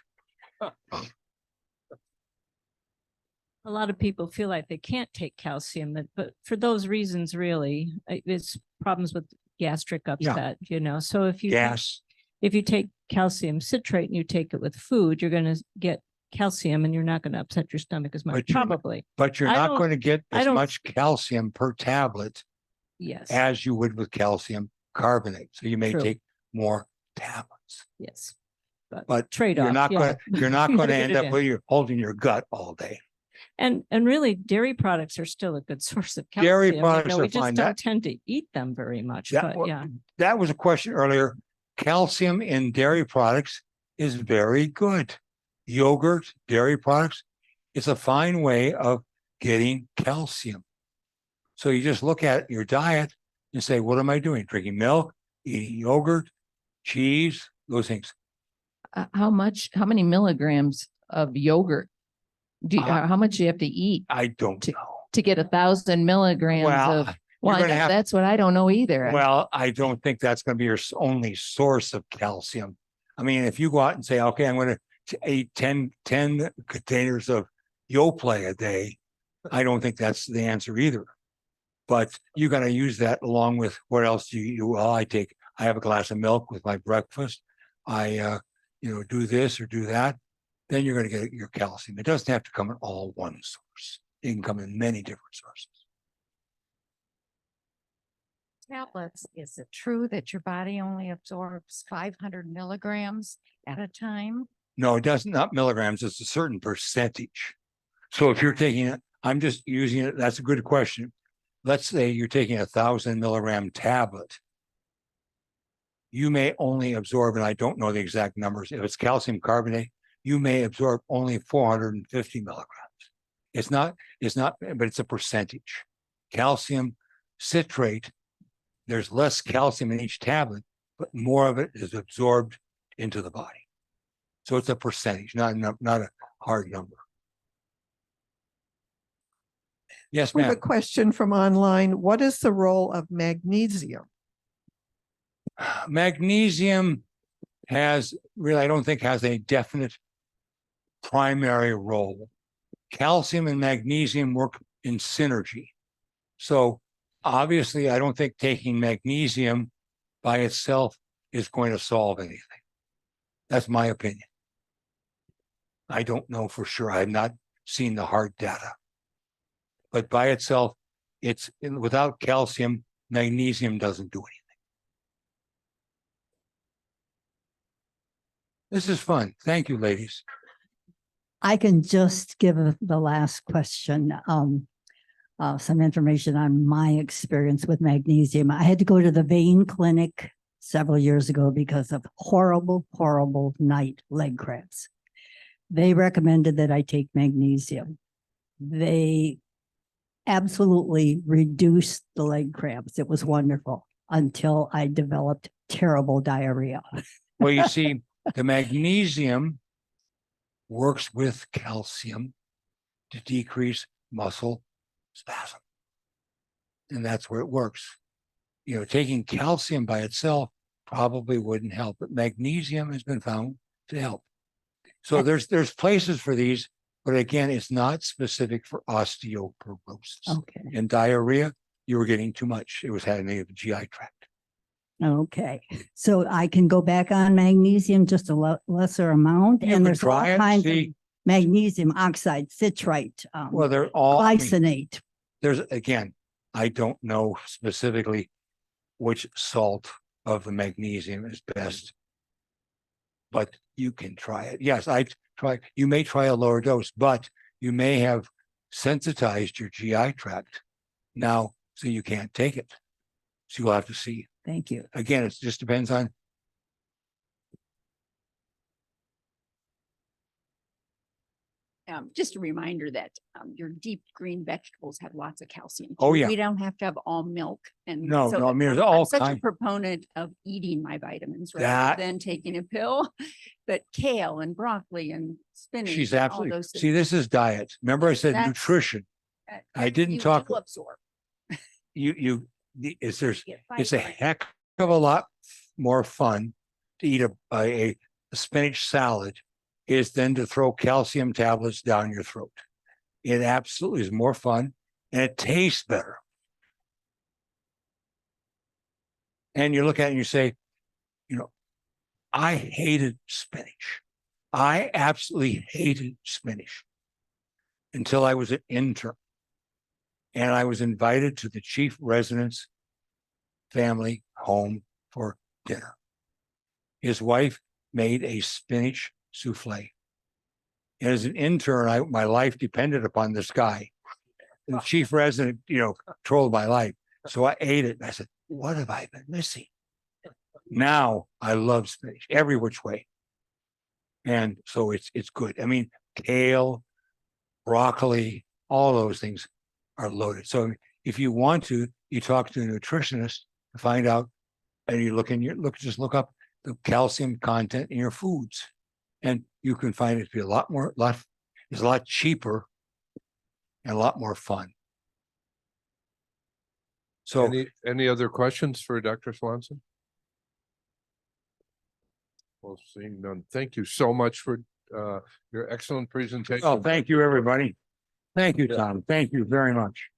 A lot of people feel like they can't take calcium, but for those reasons, really, it's problems with gastric upset, you know. So if you take calcium citrate and you take it with food, you're going to get calcium and you're not going to upset your stomach as much, probably. But you're not going to get as much calcium per tablet yes, as you would with calcium carbonate. So you may take more tablets. Yes. But trade-off. You're not going to end up with you holding your gut all day. And really, dairy products are still a good source of calcium. Dairy products we are just fine. don't tend to eat them very much. But yeah, That was a question earlier. Calcium in dairy products is very good. Yogurt, dairy products, it's a fine way of getting calcium. So you just look at your diet and say, what am I doing? Drinking milk, eating yogurt, cheese, those things. How many milligrams of yogurt? How much do you have to eat? I don't know. To get 1,000 milligrams of, that's what I don't know either. Well, I don't think that's going to be your only source of calcium. I mean, if you go out and say, okay, I'm going to eat 10 containers of Yoplait a day, I don't think that's the answer either. But you got to use that along with what else do you? Well, I have a glass of milk with my breakfast. I do this or do that. Then you're going to get your calcium. It doesn't have to come in all one source. It can come in many different sources. Tablets, is it true that your body only absorbs 500 milligrams at a time? No, it doesn't. Not milligrams. It's a certain percentage. So if you're taking it, I'm just using it. That's a good question. Let's say you're taking 1,000 milligram tablet. You may only absorb, and I don't know the exact numbers. If it's calcium carbonate, you may absorb only 450 milligrams. It's not, but it's a percentage. Calcium citrate, there's less calcium in each tablet, but more of it is absorbed into the body. So it's a percentage, not a hard number. Yes, We have ma'am. a question from online. What is the role of magnesium? Magnesium has really, I don't think has a definite primary role. Calcium and magnesium work in synergy. So obviously, I don't think taking magnesium by itself is going to solve anything. That's my opinion. I don't know for sure. I have not seen the hard data. But by itself, without calcium, magnesium doesn't do anything. This is fun. Thank you, ladies. I can just give the last question, some information on my experience with magnesium. I had to go to the vein clinic several years ago because of horrible night leg cramps. They recommended that I take magnesium. They absolutely reduced the leg cramps. It was wonderful until I developed terrible diarrhea. Well, you see, the magnesium works with calcium to decrease muscle spasm. And that's where it works. You know, taking calcium by itself probably wouldn't help, but magnesium has been found to help. So there's places for these, but again, it's not specific for osteoporosis. Okay. And diarrhea, you were getting too much. It was happening in the GI tract. Okay, so I can go back on magnesium, just a lesser amount, and there's all kinds of magnesium oxide, citrate, Well, they're all glycinate. there's again, I don't know specifically which salt of the magnesium is best. But you can try it. Yes, I try, you may try a lower dose, but you may have sensitized your GI tract now, so you can't take it. So you'll have to see. Thank you. Again, it just depends on. Just a reminder that your deep green vegetables have lots of calcium. Oh, too. yeah. We don't have to have all milk and. No, so no, I mean, there's I'm all such a kind. proponent of eating my vitamins rather That- than taking a pill. But kale and broccoli and spinach. She's and all absolutely, those see, things, this is diet. Remember I said That's- nutrition. I that didn't you talk- do absorb. It's Get it's a fiber. heck of a lot more fun to eat a spinach salad is than to throw calcium tablets down your throat. It absolutely is more fun and it tastes better. And you look at it and you say, you know, I hated spinach. I absolutely hated spinach until I was an intern. And I was invited to the chief residence family home for dinner. His wife made a spinach souffle. And as an intern, my life depended upon this guy. And the chief resident, controlled my life. So I ate it. And I said, what have I been missing? Now I love spinach every which way. And so it's good. I mean, kale, broccoli, all those things are loaded. So if you want to, you talk to a nutritionist to find out, and you just look up the calcium content in your foods. And you can find it to be a lot cheaper and a lot more fun. So Any other questions for Dr. Swanson? Well, seeing none, thank you so much for your excellent presentation. thank you, everybody. Thank you, Tom. Thank you very much.